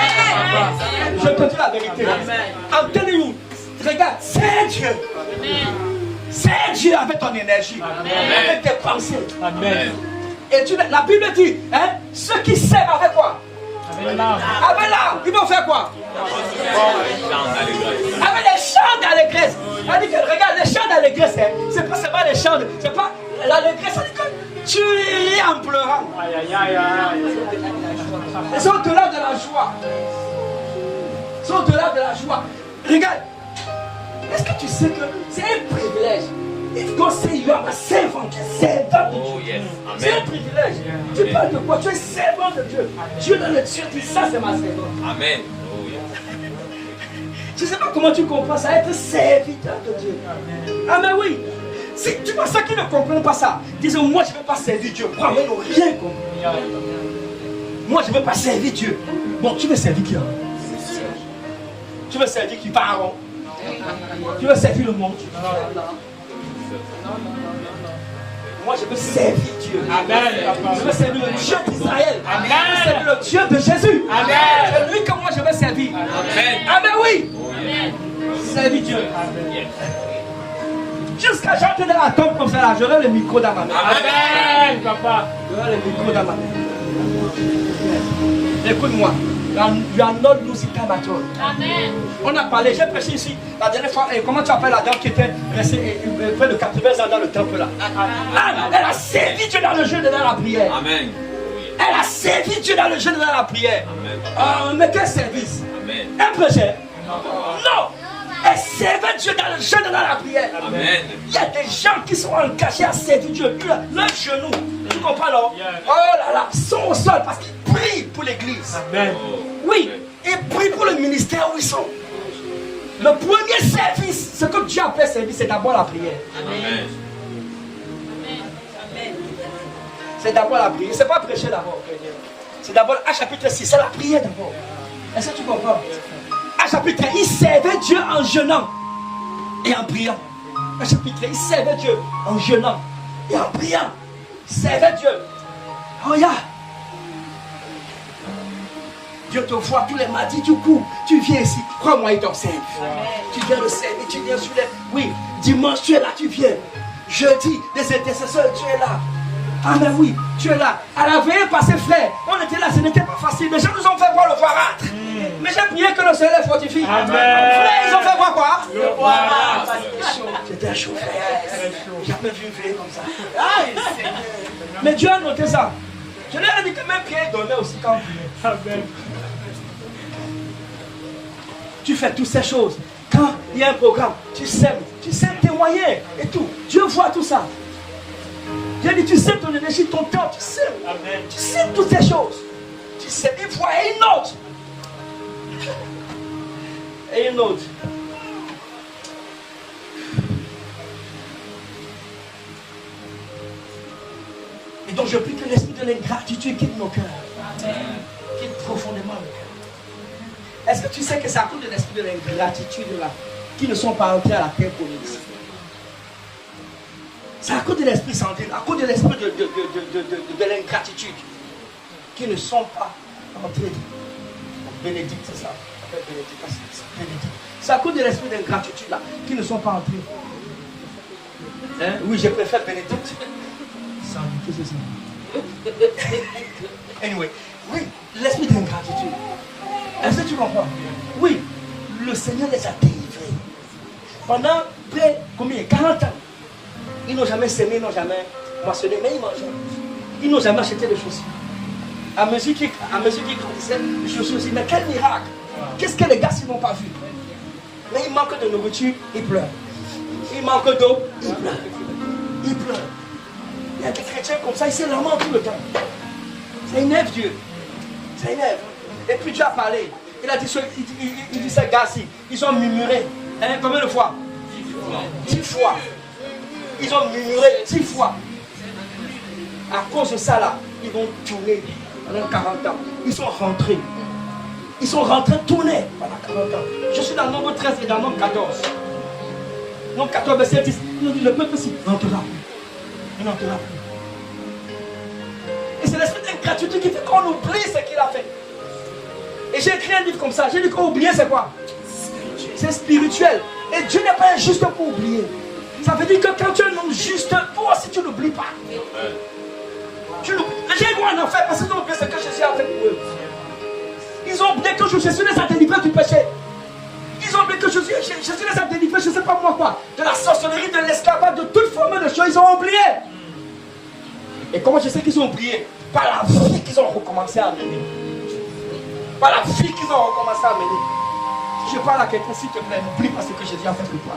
Speaker 1: Je te dis la vérité. I'm telling you. Regarde, c'est Dieu. C'est Dieu avec ton énergie. Avec tes pensées. Amen. Et la Bible dit, ceux qui s'aiment avec quoi? Avec l'âme. Ils vont faire quoi? Avec les chants d'allégresse. Regarde, les chants d'allégresse, c'est pas seulement les chants. C'est pas l'allégresse. Tu ris en pleurant. Ils sont au-delà de la joie. Ils sont au-delà de la joie. Regarde. Est-ce que tu sais que c'est un privilège If God say you are my servant, tu es servant de
Speaker 2: Oh,
Speaker 1: Dieu.
Speaker 2: yes.
Speaker 1: C'est un
Speaker 2: Amen.
Speaker 1: privilège. Tu parles de quoi? Tu es servant de Dieu. Dieu dans le ciel dit ça, c'est ma servante.
Speaker 2: Amen. Oh, yes.
Speaker 1: Je ne sais pas comment tu comprends ça, être serviteur de Dieu. Ah mais oui. Si tu vois ceux qui ne comprennent pas ça, disent moi je ne veux pas servir Dieu. Crois-moi, ils n'ont rien compris. Moi je ne veux pas servir Dieu. Bon, tu veux servir qui? Tu veux servir qui? Pharaon. Tu veux servir le monde? Moi je veux servir Dieu.
Speaker 3: Amen.
Speaker 1: Je veux servir le Dieu d'Israël.
Speaker 3: Amen.
Speaker 1: Je veux servir le Dieu de Jésus.
Speaker 3: Amen.
Speaker 1: C'est lui que moi je veux servir.
Speaker 2: Amen.
Speaker 1: Ah ben oui.
Speaker 2: Oh, yes.
Speaker 1: Servir Dieu.
Speaker 2: Yes.
Speaker 1: Jusqu'à j'entendais la tombe comme ça là, j'aurais le micro dans ma main.
Speaker 3: Amen, papa.
Speaker 1: J'aurais le micro dans ma main. Écoute-moi. You are not losing time at all.
Speaker 6: Amen.
Speaker 1: On a parlé, j'ai prêché ici la dernière fois. Et comment tu appelles la dame qui était restée près de 80 ans dans le temple là? Anne, elle a servi Dieu dans le jeûne et dans la prière.
Speaker 2: Amen.
Speaker 1: Elle a servi Dieu dans le jeûne et dans la prière.
Speaker 2: Amen.
Speaker 1: Mais quel service?
Speaker 2: Amen.
Speaker 1: Un projet? Non. Elle servait Dieu dans le jeûne et dans la prière.
Speaker 2: Amen.
Speaker 1: Il y a des gens qui sont engagés à servir Dieu. Leurs genoux, tu comprends non? Oh là là, sont au sol parce qu'ils prient pour l'église.
Speaker 3: Amen.
Speaker 1: Oui, ils prient pour le ministère où ils sont. Le premier service, ce que Dieu appelle service, c'est d'abord la prière.
Speaker 2: Amen.
Speaker 1: C'est d'abord la prière. C'est pas prêcher d'abord. C'est d'abord, à chapitre 6, c'est la prière d'abord. Est-ce que tu comprends? À chapitre 1, il servait Dieu en jeûnant et en priant. À chapitre 1, il servait Dieu en jeûnant et en priant. Il servait Dieu. Regarde. Dieu te voit tous les mardis, tu cours, tu viens ici. Crois-moi, il t'observe. Tu viens le servir, tu viens sur les... Oui, dimanche, tu es là, tu viens. Jeudi, les intercesseurs, tu es là. Ah mais oui, tu es là. À la veille passée, frère, on était là, ce n'était pas facile. Les gens nous ont fait voir le voirâtre. Mais j'ai prié que le soleil fortifie.
Speaker 3: Amen.
Speaker 1: Frère, ils ont fait voir quoi?
Speaker 3: Le voirâtre.
Speaker 1: C'était chaud, frère. J'ai jamais vu une veille comme ça. Mais Dieu a noté ça. Je leur ai dit que même Pierre dormait aussi quand on priait.
Speaker 3: Amen.
Speaker 1: Tu fais toutes ces choses. Quand il y a un programme, tu sèmes témoigner et tout. Dieu voit tout ça. Dieu dit, tu sèmes ton énergie, ton temps, tu sèmes.
Speaker 3: Amen.
Speaker 1: Tu sèmes toutes ces choses. Tu sèmes, il voit et il note. Et il note. Et donc je prie que l'esprit de l'ingratitude quitte nos cœurs. Quitte profondément nos cœurs. Est-ce que tu sais que c'est à cause de l'esprit de l'ingratitude là qui ne sont pas entrés à la terre promise? C'est à cause de l'esprit santé, à cause de l'esprit de l'ingratitude qui ne sont pas entrés. Bénédicte, c'est ça. Bénédicte. C'est à cause de l'esprit d'ingratitude là qui ne sont pas entrés. Hein? Oui, je préfère Bénédicte. Sans doute, c'est ça. Anyway, oui, l'esprit d'ingratitude. Est-ce que tu comprends? Oui, le Seigneur les a délivrés. Pendant près, combien? 40 ans. Ils n'ont jamais semé, ils n'ont jamais moissonné, mais ils mangeaient. Ils n'ont jamais acheté de chaussures. À mesure qu'ils grandissaient, les chaussures aussi. Mais quel miracle! Qu'est-ce que les gars s'ils n'ont pas vu? Mais il manque de nourriture, ils pleurent. Il manque d'eau, ils pleurent. Ils pleurent. Il y a des chrétiens comme ça, ils se lamentent tout le temps. Ça énerve Dieu. Ça énerve. Et puis Dieu a parlé. Il a dit, il dit ces gars-ci, ils ont murmuré. Hein, combien de fois? 10 fois. Ils ont murmuré 10 fois. À cause de ça là, ils vont tourner pendant 40 ans. Ils sont rentrés. Ils sont rentrés tourner pendant 40 ans. Je suis dans le nombre 13 et dans le nombre 14. Nombre 14, verset 10. Ils ont dit, le peuple s'y n'entrera plus. Il n'entrera plus. Et c'est l'esprit d'ingratitude qui fait qu'on oublie ce qu'il a fait. Et j'ai écrit un livre comme ça. J'ai dit qu'oublier c'est quoi? C'est spirituel. Et Dieu n'est pas injuste pour oublier. Ça veut dire que quand tu es un homme juste, toi aussi tu n'oublies pas. Les gens vont en enfer parce qu'ils ont oublié ce que Jésus a fait pour eux. Ils ont oublié que Jésus les a délivrés du péché. Ils ont oublié que Jésus les a délivrés, je ne sais pas moi quoi, de la sorcellerie, de l'esclavage, de toute forme de choses. Ils ont oublié. Et comment je sais qu'ils ont oublié? Par la vie qu'ils ont recommencé à mener. Par la vie qu'ils ont recommencé à mener. je parle à quelqu'un, s'il te plaît, n'oublie pas ce que j'ai déjà fait pour toi.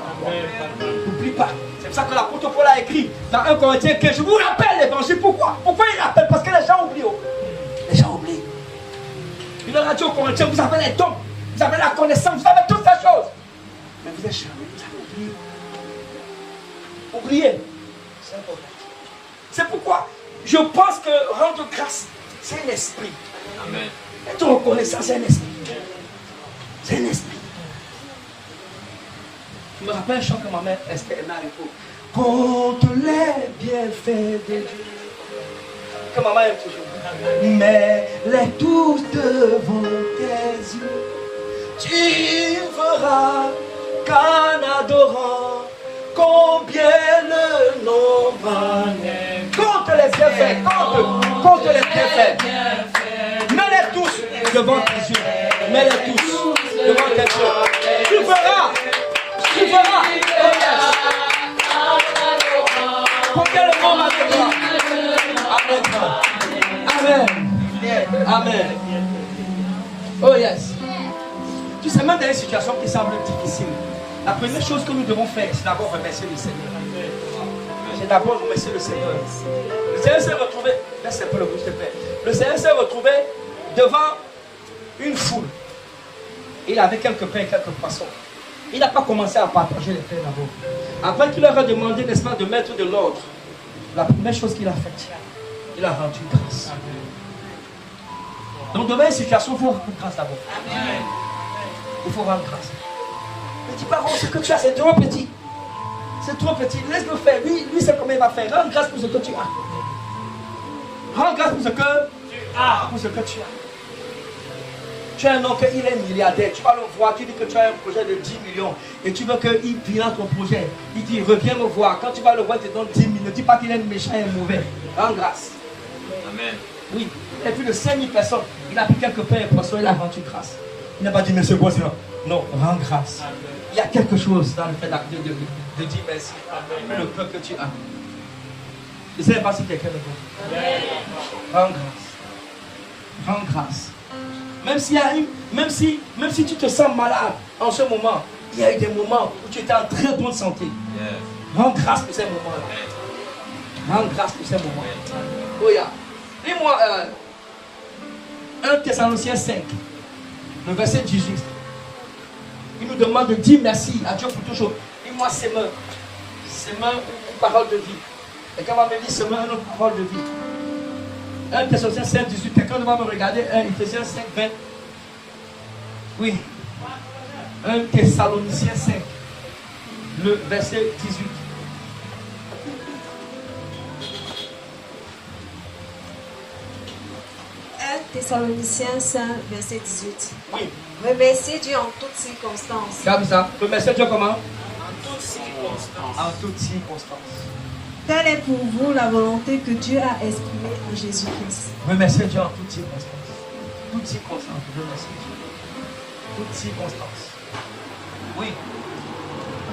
Speaker 1: N'oublie pas. C'est pour ça que l'apôtre Paul a écrit dans 1 Corinthiens que je vous rappelle l'évangile. Pourquoi? Pourquoi il rappelle? Parce que les gens oublient. Les gens oublient. Il leur a dit aux Corinthiens, vous avez les dons, vous avez la connaissance, vous avez toutes ces choses. Mais vous êtes charmés, vous avez oublié. Oubliez. C'est important. C'est pourquoi je pense que rendre grâce, c'est un esprit.
Speaker 2: Amen.
Speaker 1: Être reconnaissant, c'est un esprit. C'est un esprit. Je me rappelle un chant que ma mère Esther aimait à l'époque. Compte les bienfaits de Dieu. Que maman aime toujours. Mets-les tous devant tes yeux. Tu verras qu'en adorant, combien le nom va naître. Compte les bienfaits, compte les bienfaits. Mets-les tous devant tes yeux. Mets-les tous devant tes yeux. Tu verras. Tu verras. Combien le nom va naître. Amen. Amen. Amen. Oh yes. Tu sais, même dans une situation qui semble difficile, la première chose que nous devons faire, c'est d'abord remercier le Seigneur. C'est d'abord remercier le Seigneur. Le Seigneur s'est retrouvé, laisse un peu le bruit, s'il te plaît. Le Seigneur s'est retrouvé devant une foule. Il avait quelques pains et quelques poissons. Il n'a pas commencé à partager les pains d'abord. Après qu'il leur a demandé, n'est-ce pas, de mettre de l'ordre, la première chose qu'il a faite, il a rendu grâce. Donc devant une situation, il faut rendre grâce d'abord. Il faut rendre grâce. Ne dis pas, oh, ce que tu as, c'est trop petit. C'est trop petit. Laisse-le faire. Lui c'est comment il va faire. Rends grâce pour ce que tu as. Rends grâce pour ce que tu as. Pour ce que tu as. Tu as un oncle, il est milliardaire. Tu vas le voir, tu dis que tu as un projet de 10 millions. Et tu veux qu'il finance ton projet. Il dit, reviens me voir. Quand tu vas le voir, il te donne 10 000. Ne dis pas qu'il est méchant et mauvais. Rends grâce.
Speaker 2: Amen.
Speaker 1: Oui. Et puis de 5 000 personnes, il a pris quelques pains et poissons, il a rendu grâce. Il n'a pas dit, monsieur quoi, non, rends grâce. Il y a quelque chose dans le fait de dire merci. Le peu que tu as. Je ne sais pas si quelqu'un le veut. Rends grâce. Rends grâce. Même si tu te sens malade en ce moment, il y a eu des moments où tu étais en très bonne santé. Rends grâce pour ces moments-là. Rends grâce pour ces moments. Oh yeah. Dis-moi, 1 Thessaloniciens 5, le verset 18. Il nous demande de dire merci à Dieu pour toujours. Dis-moi, c'est une parole de vie. Et quand on va me dire, c'est une autre parole de vie. 1 Thessaloniciens 5, 18. Quelqu'un va me regarder, 1 Ephésiens 5, 20. Oui. 1 Thessaloniciens 5, le verset 18.
Speaker 4: Thessaloniciens 5, verset 18.
Speaker 1: Oui.
Speaker 4: Remerciez Dieu en toutes circonstances.
Speaker 1: Regarde ça. Remerciez Dieu comment?
Speaker 2: En toutes circonstances.
Speaker 1: En toutes circonstances.
Speaker 4: Telle est pour vous la volonté que Dieu a exprimée en Jésus-Christ.
Speaker 1: Remerciez Dieu en toutes circonstances. Toutes circonstances. Remerciez Dieu. Toutes circonstances. Oui.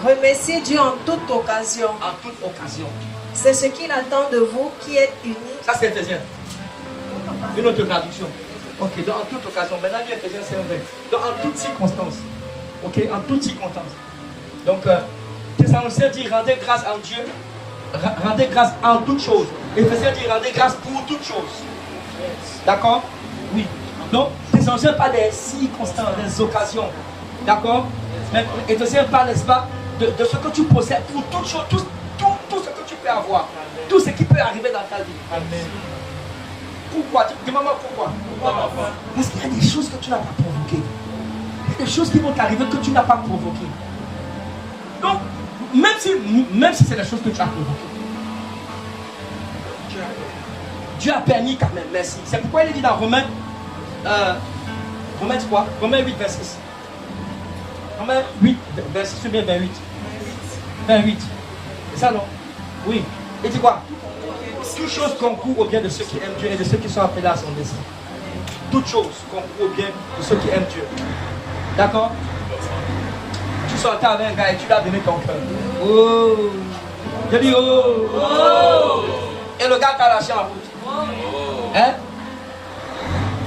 Speaker 4: Remerciez Dieu en toute occasion.
Speaker 1: En toute occasion.
Speaker 4: C'est ce qu'il attend de vous qui êtes unis.
Speaker 1: Ça c'est Ephésiens. Une autre traduction. Ok, donc en toute occasion. Maintenant, lui, Ephésiens, c'est un vrai. Donc en toutes circonstances. Ok, en toutes circonstances. Donc, Thessaloniciens dit rendez grâce en Dieu. Rendez grâce en toutes choses. Ephésiens dit rendez grâce pour toutes choses. D'accord? Oui. Donc, Thessaloniciens parle des circonstances, des occasions. D'accord? Mais Ephésiens parle, n'est-ce pas, de ce que tu possèdes pour toutes choses, tout ce que tu peux avoir. Tout ce qui peut arriver dans ta vie. Amen. Pourquoi? Dis-moi pourquoi. Parce qu'il y a des choses que tu n'as pas provoquées. Il y a des choses qui vont t'arriver que tu n'as pas provoquées. Donc, même si c'est des choses que tu as provoquées, Dieu a permis quand même, merci. C'est pourquoi il est dit dans Romains 3, Romains 8, verset 6. Romains 8, verset 6, bien 28. 28. C'est ça, non? Oui. Il dit quoi? Toute chose concourt au bien de ceux qui aiment Dieu et de ceux qui sont appelés à son dessein. Toute chose concourt au bien de ceux qui aiment Dieu. D'accord? Tu sortais avec un gars et tu lui as donné ton cœur. Oh! Je dis oh! Oh! Et le gars t'a lâché en route. Hein?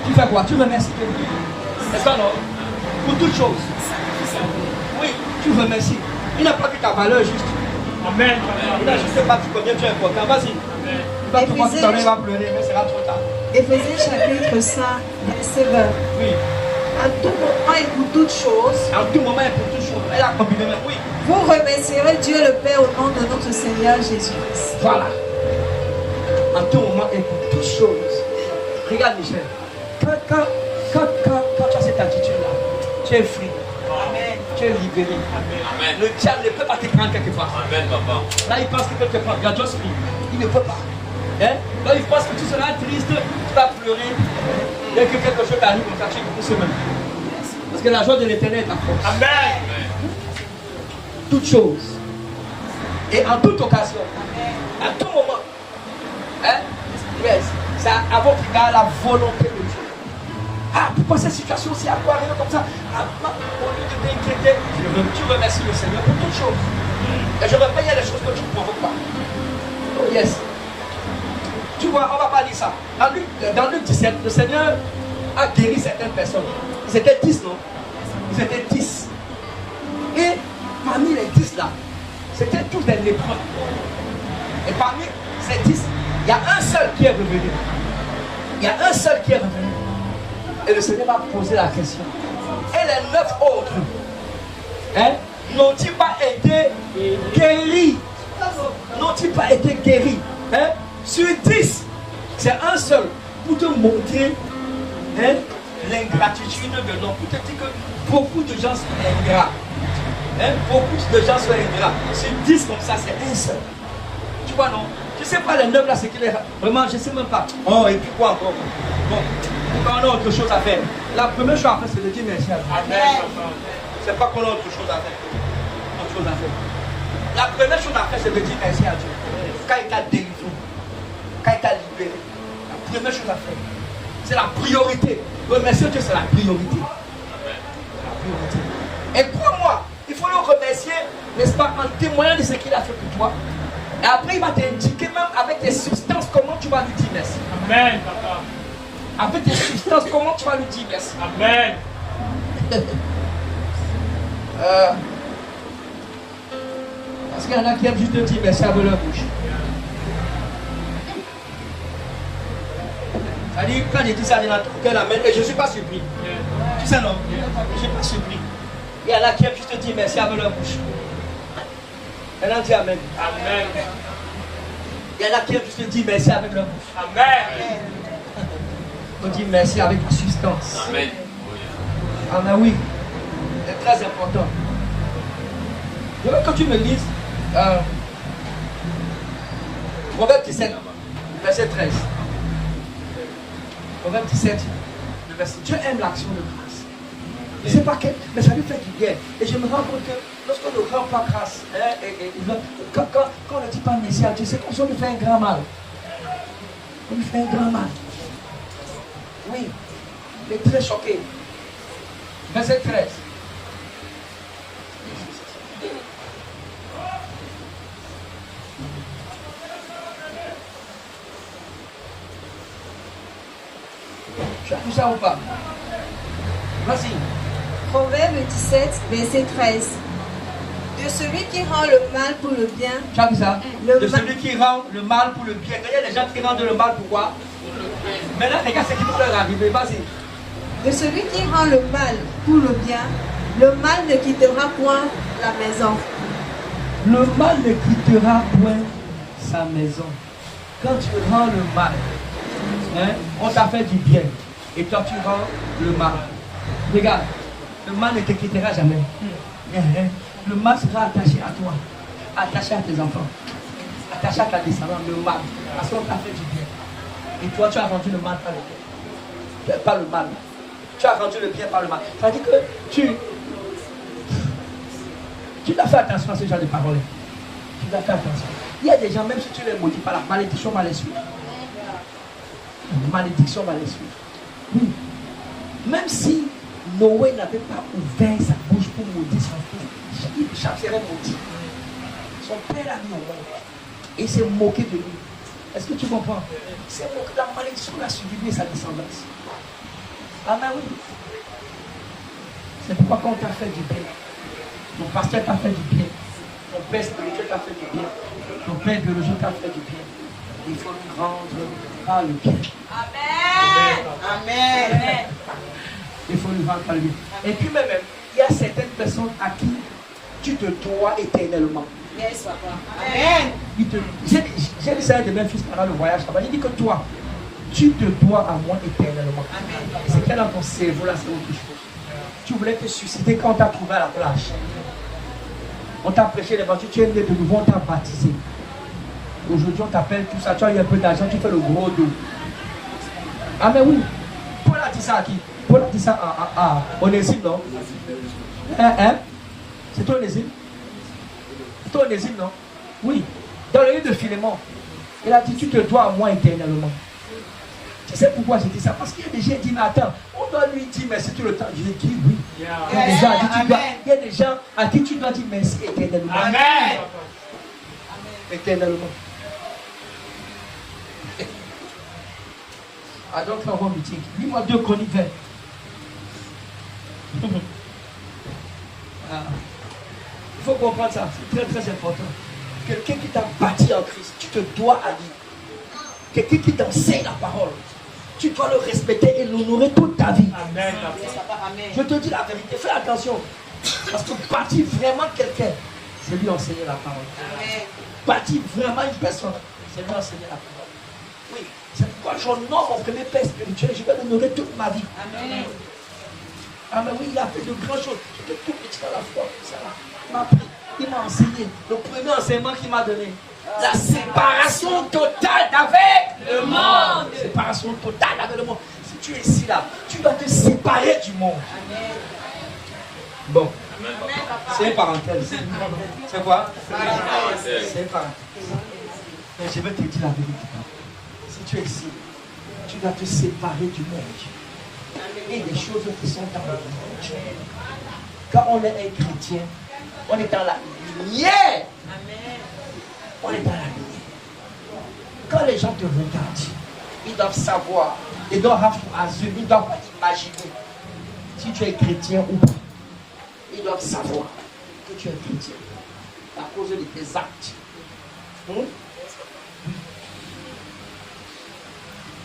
Speaker 1: Tu fais quoi? Tu remercies Dieu. Est-ce que non? Pour toute chose. Tu remercies. Il n'a pas vu ta valeur juste.
Speaker 3: Amen,
Speaker 1: Il n'a juste pas vu combien tu es important. Vas-y. Il va te voir tout à l'heure, il va pleurer, mais ce sera trop tard.
Speaker 4: Éphésiens chapitre 5, verset 20.
Speaker 1: Oui.
Speaker 4: À tout moment et pour toutes choses,
Speaker 1: En tout moment et pour toute chose. Elle a combiné même. Oui.
Speaker 4: vous remercierez Dieu le Père au nom de notre Seigneur Jésus-Christ.
Speaker 1: Voilà. En tout moment et pour toutes choses. Regarde Michel. Quand tu as cette attitude-là, tu es free. Amen. Tu es libéré.
Speaker 2: Amen.
Speaker 1: Le diable ne peut pas te prendre quelque part.
Speaker 2: Amen, papa.
Speaker 1: Là, il pense qu'il peut te prendre. Regarde, Josph, il ne peut pas. Hein? Là, il pense que tu seras triste, tu vas pleurer. Dès que quelque chose t'arrive, on t'achète une semaine. Parce que la joie de l'éternel est ta force.
Speaker 3: Amen.
Speaker 1: Toutes choses. Et en toute occasion. À tout moment. Hein? Yes. C'est à votre égard la volonté de Dieu. Ah, pourquoi cette situation aussi à quoi arriver comme ça? Ah, au lieu de t'inquiéter, tu remercies le Seigneur pour toutes choses. Et je repère, il y a des choses que tu ne provoques pas. Oh yes. Tu vois, on ne va pas dire ça. Dans Luc 17, le Seigneur a guéri certaines personnes. Ils étaient 10, non? Ils étaient 10. Et parmi les 10 là, c'était tous des lépreux. Et parmi ces 10, il y a un seul qui est revenu. Il y a un seul qui est revenu. Et le Seigneur va poser la question. Et les 9 autres, hein, n'ont-ils pas été guéris? N'ont-ils pas été guéris? Hein? Sur 10, c'est un seul pour te montrer, hein, l'ingratitude de l'homme. Pour te dire que beaucoup de gens sont ingrats. Hein? Beaucoup de gens sont ingrats. Sur 10 comme ça, c'est un seul. Tu vois, non? Je ne sais pas les 9 là, c'est qu'il est. Vraiment, je ne sais même pas. Oh, et puis quoi encore? Bon, on a autre chose à faire. La première chose à faire, c'est de dire merci à Dieu.
Speaker 3: Amen.
Speaker 1: C'est pas qu'on a autre chose à faire. Autre chose à faire. La première chose à faire, c'est de dire merci à Dieu. Quand il t'a délivré, quand il t'a libéré, la première chose à faire, c'est la priorité. Remercier Dieu, c'est la priorité. La priorité. Et crois-moi, il faut le remercier, n'est-ce pas, en témoignant de ce qu'il a fait pour toi. Et après, il va t'indiquer même avec tes substances comment tu vas lui dire merci.
Speaker 3: Amen, papa.
Speaker 1: Avec tes substances, comment tu vas lui dire merci.
Speaker 3: Amen.
Speaker 1: Parce qu'il y en a qui aiment juste dire merci avec leur bouche. C'est-à-dire, quand je dis ça, il y en a qui l'amènent et je ne suis pas surpris. Tu sais, non? Je ne suis pas surpris. Il y en a qui aiment juste dire merci avec leur bouche. Il y en a qui disent Amen.
Speaker 3: Amen.
Speaker 1: Il y en a qui aiment juste dire merci avec leur bouche.
Speaker 3: Amen.
Speaker 1: On dit merci avec la substance.
Speaker 2: Amen.
Speaker 1: Ah mais oui, c'est très important. Je veux que tu me lises Proverbe 17, verset 13. Proverbe 17, le verset. Dieu aime l'action de grâce. Je ne sais pas quel, mais ça lui fait du bien. Et je me rends compte que lorsqu'on ne rend pas grâce, quand on ne dit pas merci à Dieu, c'est comme si on lui fait un grand mal. On lui fait un grand mal. Oui, il est très choqué. Verset 13. Tu as vu ça ou pas? Vas-y.
Speaker 4: Proverbe 17, verset 13. De celui qui rend le mal pour le bien.
Speaker 1: Tu as vu ça?
Speaker 4: Le
Speaker 1: De
Speaker 4: mal.
Speaker 1: celui qui rend le mal pour le bien. Il y a des gens qui rendent le mal pourquoi? Maintenant, regarde ce qui peut leur arriver. Vas-y.
Speaker 4: De celui qui rend le mal pour le bien, le mal ne quittera point la maison.
Speaker 1: Le mal ne quittera point sa maison. Quand tu rends le mal, hein, on t'a fait du bien. Et toi, tu rends le mal. Regarde, le mal ne te quittera jamais. Le mal sera attaché à toi, attaché à tes enfants, attaché à ta descendance, le mal. Parce qu'on t'a fait du bien. Et toi, tu as rendu le mal par le bien. Pas le mal. Tu as rendu le bien par le mal. Ça veut dire que tu dois faire attention à ce genre de paroles. Tu dois faire attention. Il y a des gens, même si tu les maudis pas, la malédiction va les suivre. La malédiction va les suivre. Oui. Même si Noé n'avait pas ouvert sa bouche pour maudire son fils, il serait maudit. Son père l'a mis au monde. Et il s'est moqué de lui. Est-ce que tu comprends? Il s'est moqué. La malédiction l'a suivi lui et sa descendance. Ah mais oui. C'est pourquoi quand on t'a fait du bien, Ton pasteur t'a fait du bien. Ton père spirituel t'a fait du bien. Ton père biologique t'a fait du bien. Il faut nous rendre par le bien.
Speaker 4: Amen. Amen.
Speaker 1: Il faut lui rendre par le bien. Et puis même, il y a certaines personnes à qui tu te dois éternellement.
Speaker 4: Yes, papa. Amen.
Speaker 1: J'ai dit ça à un de mes fils pendant le voyage. Il dit que toi, tu te dois à moi éternellement.
Speaker 4: Amen.
Speaker 1: C'est qu'il y a dans ton cerveau là, c'est autre chose. Tu voulais te suicider quand on t'a trouvé à la plage. On t'a prêché l'évangile, tu es né de nouveau, on t'a baptisé. Aujourd'hui, on t'appelle tout ça, tu as eu un peu d'argent, tu fais le gros dos. Ah mais oui, Paul a dit ça à qui? Paul a dit ça à Onésime, non? Hein? C'est toi Onésime? C'est toi Onésime, non? Oui. Dans le livre de Philémon, il a dit, tu te dois à moi éternellement. Tu sais pourquoi j'ai dit ça? Parce qu'il y a des gens qui disent, mais attends, on doit lui dire merci tout le temps. Je lui dis oui. Il y a des gens à qui tu dois dire merci éternellement.
Speaker 3: Amen.
Speaker 1: Éternellement. I don't know what we think. Lis-moi 2 Chroniques 20. Il faut comprendre ça, c'est très très important. Quelqu'un qui t'a bâti en Christ, tu te dois à lui. Quelqu'un qui t'enseigne la parole, tu dois le respecter et l'honorer toute ta vie.
Speaker 3: Amen.
Speaker 1: Je te dis la vérité, fais attention. Parce que bâtir vraiment quelqu'un, c'est lui enseigner la parole. Bâtir vraiment une personne, c'est lui enseigner la parole. Oui, c'est pourquoi j'honore mon premier père spirituel, je vais l'honorer toute ma vie.
Speaker 4: Amen.
Speaker 1: Ah mais oui, il a fait de grandes choses. J'étais tout petit à la foi, ça là. Il m'a appris, il m'a enseigné. Le premier enseignement qu'il m'a donné. La séparation totale avec le monde. Séparation totale avec le monde. Si tu es ici là, tu dois te séparer du monde.
Speaker 4: Amen.
Speaker 1: Bon. C'est une parenthèse. C'est quoi? C'est une parenthèse. Mais je vais te dire la vérité. Si tu es ici, tu dois te séparer du monde. Et des choses qui sont dans le monde. Quand on est un chrétien, on est dans la lumière. On est dans la lumière. Quand les gens te regardent, ils doivent savoir. Ils doivent have to assume. Ils doivent imaginer si tu es chrétien ou pas. Ils doivent savoir que tu es chrétien à cause de tes actes.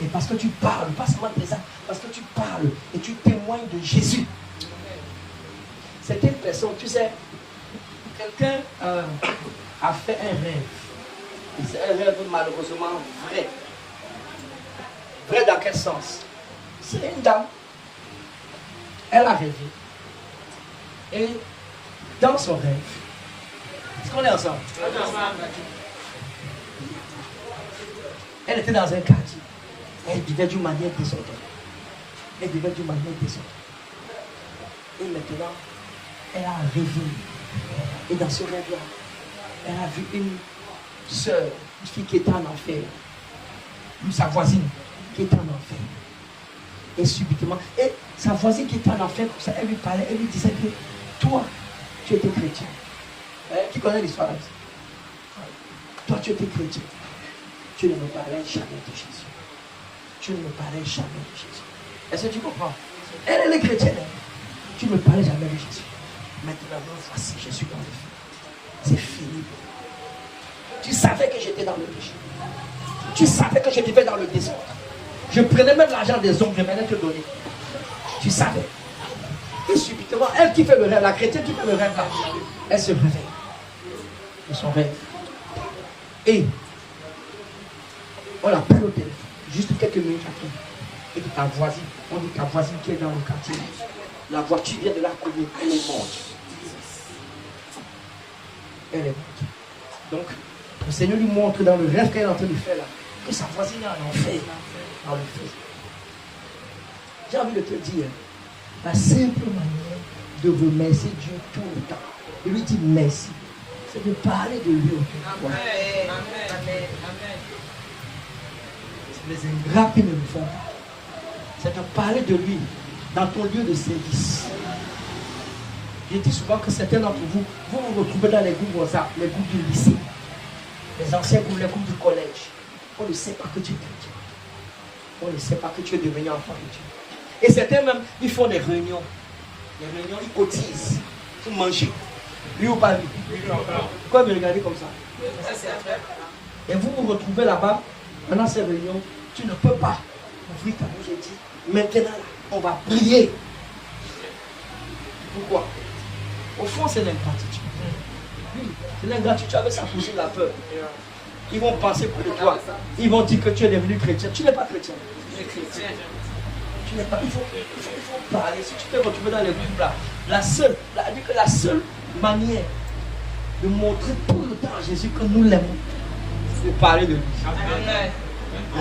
Speaker 1: Et parce que tu parles, pas seulement de tes actes, parce que tu parles et tu témoignes de Jésus. Certaines personnes, tu sais, quelqu'un a fait un rêve. Et c'est un rêve malheureusement vrai. Vrai dans quel sens? C'est une dame. Elle a rêvé. Et dans son rêve, est-ce qu'on est ensemble? Elle était dans un quartier. Elle vivait d'une manière désordonnée. Elle vivait d'une manière désordonnée. Et maintenant, elle a rêvé. Et dans ce rêve-là, elle a vu une soeur, une fille qui était en enfer. Sa voisine qui était en enfer. Et subitement, et sa voisine qui était en enfer, comme ça, elle lui parlait, elle lui disait que toi, tu étais chrétien. Qui connaît l'histoire là? Toi, tu étais chrétien. Tu ne me parlais jamais de Jésus. Tu ne me parlais jamais de Jésus. Est-ce que tu comprends? Elle est chrétienne. Tu ne me parlais jamais de Jésus. Maintenant, voici, je suis dans le feu. C'est fini. Tu savais que j'étais dans le péché. Tu savais que je vivais dans le désordre. Je prenais même l'argent des hommes, je venais te donner. Tu savais. Et subitement, elle qui fait le rêve, la chrétienne qui fait le rêve là, elle se réveille de son rêve. Et on l'appelle au téléphone, juste quelques minutes après. Et ta voisine, on dit ta voisine qui est dans le quartier, la voiture vient de la commune, elle est morte. Elle est morte. Donc, le Seigneur lui montre dans le rêve qu'elle est en train de faire là, que sa voisine est en enfer, dans le feu. J'ai envie de te dire, la simple manière de remercier Dieu tout le temps, de lui dire merci, c'est de parler de lui autour de toi.
Speaker 4: Amen.
Speaker 1: C'est les ingrats qui ne le font pas. C'est de parler de lui dans ton lieu de service. Je dis souvent que certains d'entre vous, vous vous retrouvez dans les groupes WhatsApp, les groupes du lycée, les anciens groupes, les groupes du collège. On ne sait pas que tu es chrétien. On ne sait pas que tu es devenu enfant de Dieu. Et certains même, ils font des réunions. Les réunions, ils cotisent pour manger. Oui ou pas lui? Pourquoi me regardez comme ça? Et vous vous retrouvez là-bas, pendant ces réunions, tu ne peux pas ouvrir ta bouche et dire, maintenant là, on va prier. Pourquoi? Au fond, c'est l'ingratitude. Oui, c'est l'ingratitude avec sa poussée la peur. Ils vont penser pour toi. Ils vont dire que tu es devenu chrétien. Tu n'es pas chrétien. Tu es chrétien. Tu n'es pas. Il faut parler. Si tu te retrouves dans les groupes là, la seule manière de montrer tout le temps à Jésus que nous l'aimons, c'est de parler de lui. Amen.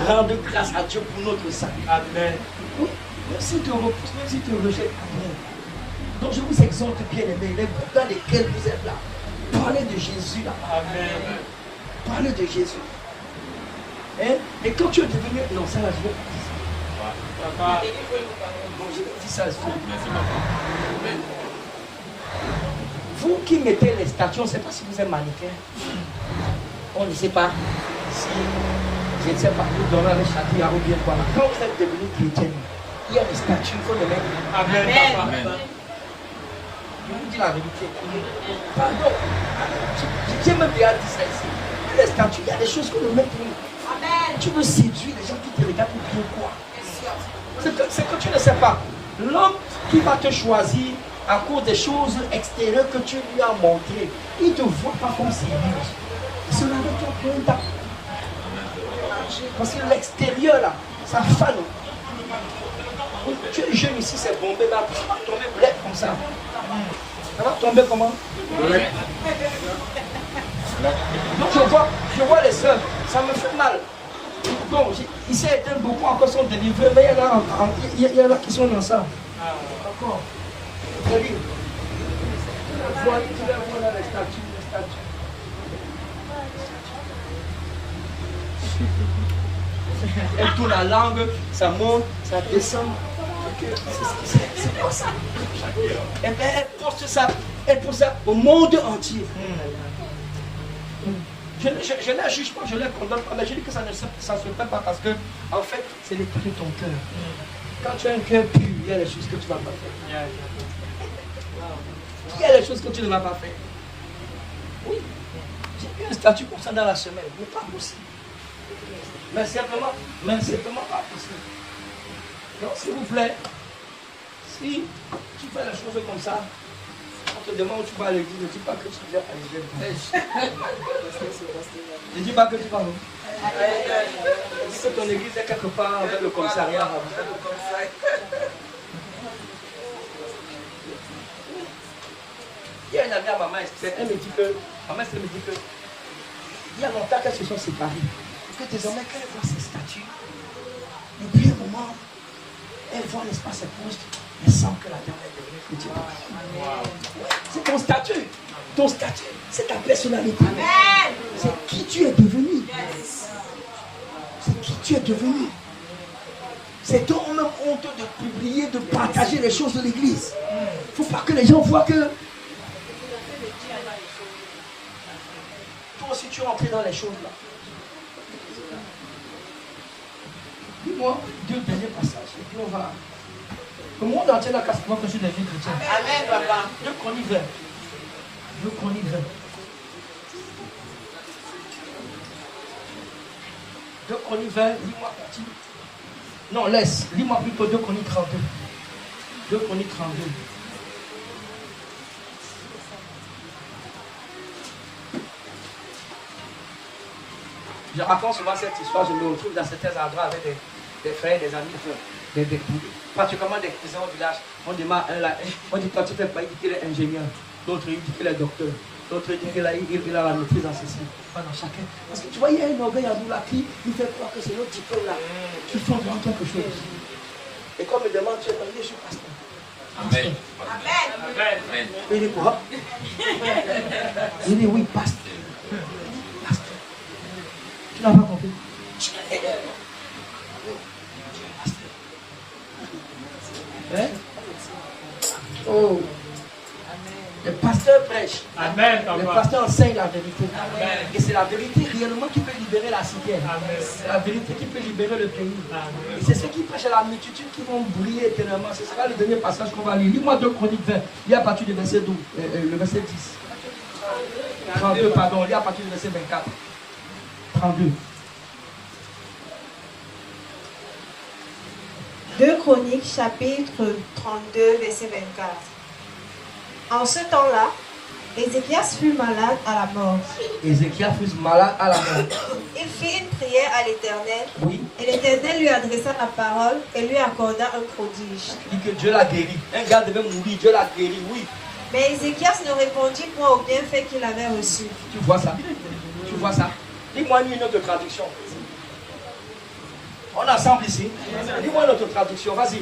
Speaker 1: Rendre grâce à Dieu pour notre salut. Amen. Oui, même si tu repousses, même si tu rejettes, amen. Donc je vous exhorte, bien aimés, les groupes dans lesquels vous êtes là, parlez de Jésus là. Amen. Parlez de Jésus. Hein? Et quand tu es devenu... Non, ça là, je vais pas dire ça. Bon, je vais dire ça. Vous qui mettez les statues, on ne sait pas si vous êtes mannequin. On ne sait pas si... Je ne sais pas, nous donnons les châteaux ou bien quoi. Quand vous êtes devenu chrétien, il y a des statues, il faut les mettre. Amen. Amen. Je vous dis la vérité. Pardon. J'ai même déjà dit ça ici. Les statues, il y a des choses qu'on ne met plus. Amen. Tu veux séduire les gens qui te regardent pour bien quoi? C'est que tu ne sais pas. L'homme qui va te choisir à cause des choses extérieures que tu lui as montrées, il ne te voit pas comme sérieux. Cela avec toi pour un temps. Parce que l'extérieur là, ça fane. Tu es jeune ici, c'est bombé, mais après ça va tomber bled comme ça. Ça va tomber comment? Donc je vois les soeurs, ça me fait mal. Bon, ici beaucoup encore sont délivrés, mais il y en a qui sont dans ça. Encore. Très bien. Tu vas voir les statues, Elle tourne la langue, ça monte, ça descend. C'est quoi ça? Et bien, elle poste ça au monde entier. Je ne la juge pas, je ne la condamne pas, mais je dis que ça ne se fait pas parce que, en fait, c'est l'état de ton cœur. Quand tu as un cœur pur, il y a des choses que tu ne vas pas faire. Il y a des choses que tu ne vas pas faire. Oui, j'ai eu un statut comme ça dans la semaine, mais pas possible. Mais simplement pas possible. Donc, s'il vous plaît, si tu fais les choses comme ça, on te demande où tu vas à l'église, ne dis pas que tu viens à l'église. Ne dis pas que tu vas où. Dis que ton église est quelque part avec le commissariat. Il y a une amie à maman, elle me dit que, il y a longtemps qu'elles se sont séparées. Que désormais, quand elle voit ces statues, depuis un moment, elle voit l'espace épouse, elle sent que la dame est devenue chrétienne. C'est ton statut. Ton statut, c'est ta personnalité. C'est qui tu es devenu. C'est qui tu es devenu. C'est toi même honte de publier, de partager les choses de l'église. Il ne faut pas que les gens voient que toi aussi tu es entré dans les choses là. Dis-moi deux derniers passages et puis on va. Le monde entier n'a qu'à savoir que je suis devenu chrétien. Amen, papa. 2 Chroniques 20. 2 Chroniques 20. 2 Chroniques 20, lis-moi partie. Non, laisse. Lis-moi plutôt 2 Chroniques 32. 2 Chroniques 32. Je raconte souvent cette histoire, je me retrouve dans certains endroits avec des frères, des amis, particulièrement des cousins au village. On demande, on dit, toi tu fais pas, il dit qu'il est ingénieur, l'autre il dit qu'il est docteur, l'autre il dit qu'il a la maîtrise en ceci. Voilà, chacun. Parce que tu vois, il y a un orgueil en nous là qui nous fait croire que c'est notre diplôme là, qui font vraiment quelque chose. Et quand on me demande, tu es pas, je suis pasteur.
Speaker 2: Amen.
Speaker 1: Amen. Il dit quoi? Il dit oui, pasteur. Tu n'as pas compris. Hein? Oh. Le pasteur prêche. Amen. Le pasteur enseigne la vérité. Amen. Et c'est la vérité réellement qui peut libérer la cité. C'est la vérité qui peut libérer le pays. Amen. Et c'est ceux qui prêchent à la multitude qui vont briller éternellement. Ce sera le dernier passage qu'on va lire. Lis-moi 2 Chroniques 20. Il y a à partir du verset 12, le verset 10. 32, pardon, on lit à partir du verset 24. 32.
Speaker 4: 2 Chroniques, chapitre 32, verset 24. En ce temps-là, Ézéchias fut malade à la mort.
Speaker 1: Ézéchias fut malade à la mort.
Speaker 4: Il fit une prière à l'Éternel.
Speaker 1: Oui.
Speaker 4: Et l'Éternel lui adressa la parole et lui accorda un prodige.
Speaker 1: Il dit que Dieu l'a guéri. Un gars devait mourir, Dieu l'a guéri, oui.
Speaker 4: Mais Ézéchias ne répondit point au bienfait qu'il avait reçu.
Speaker 1: Tu vois ça? Tu vois ça? Dis-moi une autre traduction. On est ensemble ici. Dis-moi une autre traduction, vas-y.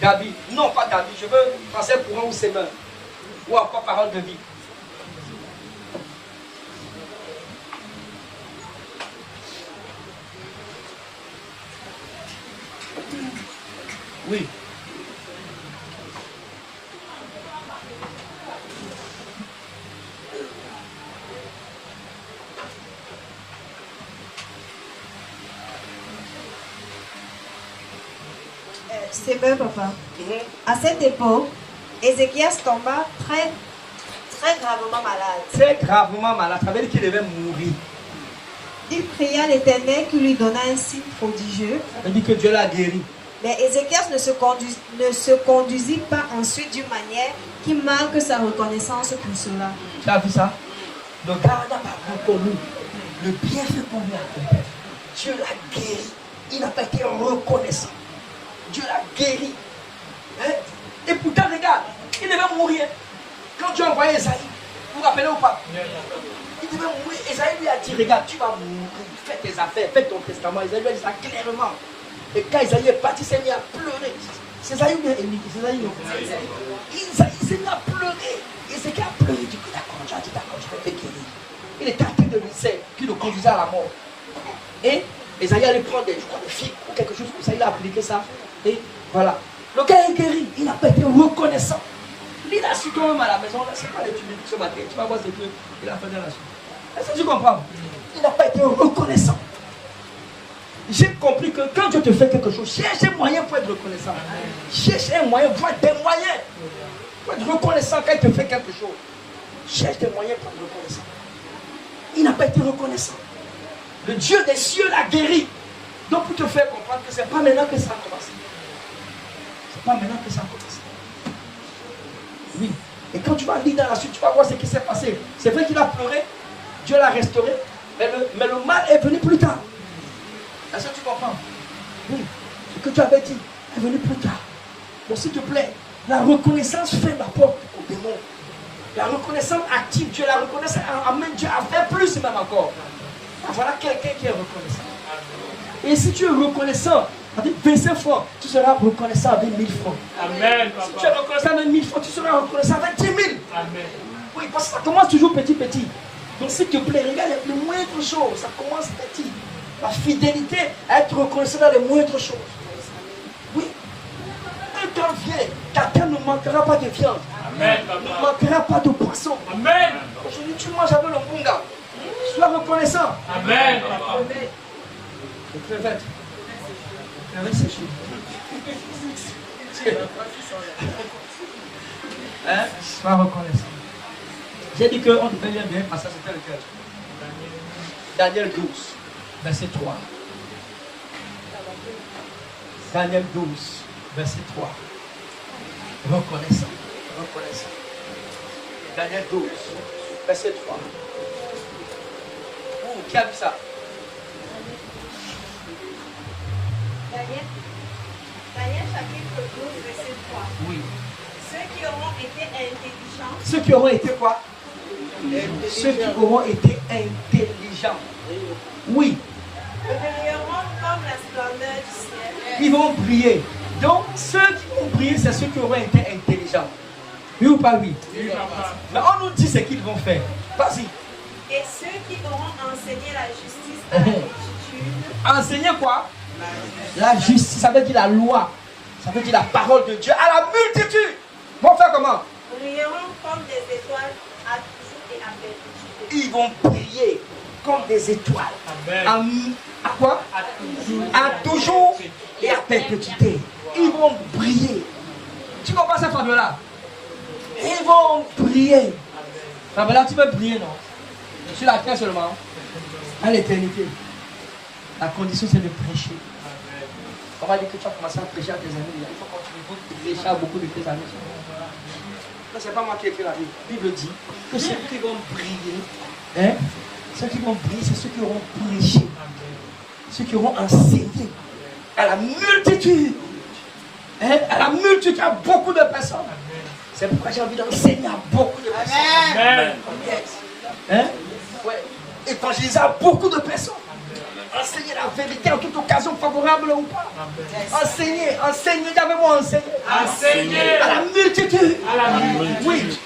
Speaker 1: David. Non, pas David. Je veux français courant ou sémeur. Ou encore parole de vie. Oui.
Speaker 4: C'est vrai, papa. À cette époque, Ézéchias tomba très gravement malade.
Speaker 1: Très gravement malade. Ça veut dire qu'il devait mourir.
Speaker 4: Il pria l'Éternel qui lui donna un signe prodigieux.
Speaker 1: Ça veut dire que Dieu l'a guéri.
Speaker 4: Mais Ézéchias ne se conduisit pas ensuite d'une manière qui marque sa reconnaissance pour cela.
Speaker 1: Tu as vu ça? Le gars n'a pas reconnu le bienfait qu'on lui a fait. Dieu l'a guéri. Il n'a pas été reconnaissant. Dieu l'a guéri. Hein? Et pourtant, regarde, il devait mourir. Quand Dieu a envoyé Esaïe, vous vous rappelez ou pas? Il devait mourir. Esaïe lui a dit, regarde, tu vas mourir. Fais tes affaires, fais ton testament. Esaïe lui a dit ça clairement. Et quand Esaïe est parti, il s'est mis à pleurer. C'est Esaïe ou bien Élie? C'est Esaïe, non? Il s'est mis à pleurer. Esaïe a pleuré. Il dit, d'accord, tu as dit d'accord, je vais te guérir. Il était en train de lui dire qui le conduisait à la mort. Et Esaïe allait prendre des figues ou quelque chose comme ça. Il a appliqué ça. Et voilà. Le gars est guéri. Il n'a pas été reconnaissant. Il a su quand même à la maison. C'est pas l'étude ce matin. Tu vas voir ce qu'il a fait dans la suite. Est-ce que tu comprends? Il n'a pas été reconnaissant. J'ai compris que quand Dieu te fait quelque chose, cherche un moyen pour être reconnaissant. Cherche un moyen, vois des moyens pour être reconnaissant quand il te fait quelque chose. Cherche des moyens pour être reconnaissant. Il n'a pas été reconnaissant. Le Dieu des cieux l'a guéri. Donc pour te faire comprendre que ce n'est pas maintenant que ça a commencé. Ce n'est pas maintenant que ça a commencé. Oui. Et quand tu vas lire dans la suite, tu vas voir ce qui s'est passé. C'est vrai qu'il a pleuré, Dieu l'a restauré, mais le mal est venu plus tard. Est-ce que tu comprends? Oui. Ce que tu avais dit est venu plus tard. Donc s'il te plaît, la reconnaissance fait la porte au démon. La reconnaissance active Dieu, la reconnaissance amène Dieu à faire plus même encore. Voilà quelqu'un qui est reconnaissant. Et si tu es reconnaissant avec 25 francs, tu seras reconnaissant avec 1000 francs.
Speaker 3: Amen.
Speaker 1: Si tu es reconnaissant avec 1000 francs, tu seras reconnaissant avec 10 000.
Speaker 3: Amen.
Speaker 1: Oui, parce que ça commence toujours petit. Donc s'il te plaît, regarde les moindres choses, ça commence petit. La fidélité à être reconnaissant dans les moindres choses. Oui. Un temps vient, ta terre ne manquera pas de viande.
Speaker 3: Amen.
Speaker 1: Ne manquera pas de poisson.
Speaker 3: Amen.
Speaker 1: Aujourd'hui, tu manges avec le bon gars. Sois reconnaissant.
Speaker 3: Amen.
Speaker 1: Les crevettes. Les crevettes séchées. Hein? Sois reconnaissant. J'ai dit qu'on devait lire bien parce que c'était lequel? Daniel 12, verset 3. Daniel 12, verset 3. Reconnaissant. Reconnaissant. Daniel 12, verset 3. Qui a vu ça?
Speaker 5: Daniel chapitre 12, verset 3.
Speaker 1: Oui.
Speaker 5: Ceux qui auront été intelligents.
Speaker 1: Ceux qui auront été quoi? Ceux qui auront été intelligents. Oui.
Speaker 5: Brilleront comme la splendeur du ciel.
Speaker 1: Ils vont briller. Donc, ceux qui vont briller, c'est ceux qui auront été intelligents. Oui ou pas oui?
Speaker 3: Oui, papa.
Speaker 1: Mais on nous dit ce qu'ils vont faire. Vas-y.
Speaker 5: Et ceux qui auront enseigné la justice à la multitude.
Speaker 1: Enseigner quoi? La justice, ça veut dire la loi. Ça veut dire la parole de Dieu à la multitude. Vont faire comment?
Speaker 5: Brilleront comme des étoiles à toujours et à perpétuité.
Speaker 1: Ils vont briller comme des étoiles.
Speaker 3: Amen.
Speaker 1: À quoi? À toujours et à perpétuité. Ils vont briller. Tu comprends cette femme-là? Ils vont briller. Là, tu veux prier, non? Sur la terre seulement. À l'éternité. La condition, c'est de prêcher. On va dire que tu as commencé à prêcher à tes amis. Il faut continuer pour prêcher à beaucoup de tes amis. Non, c'est pas moi qui ai écrit la Bible. La Bible dit que ceux qui vont briller, hein, ceux qui vont briller, c'est ceux qui auront prêché. Ceux qui auront enseigné à la multitude. Hein, à la multitude, à beaucoup de personnes. C'est pourquoi j'ai envie d'enseigner à beaucoup de personnes.
Speaker 3: Amen.
Speaker 1: Yes. Hein? Ouais. Évangéliser à beaucoup de personnes. Enseigner la vérité en toute occasion, favorable ou pas. Enseigner, enseigner, avec moi enseigner.
Speaker 3: Enseigner
Speaker 1: À la multitude.
Speaker 3: à la multitude.
Speaker 1: Oui.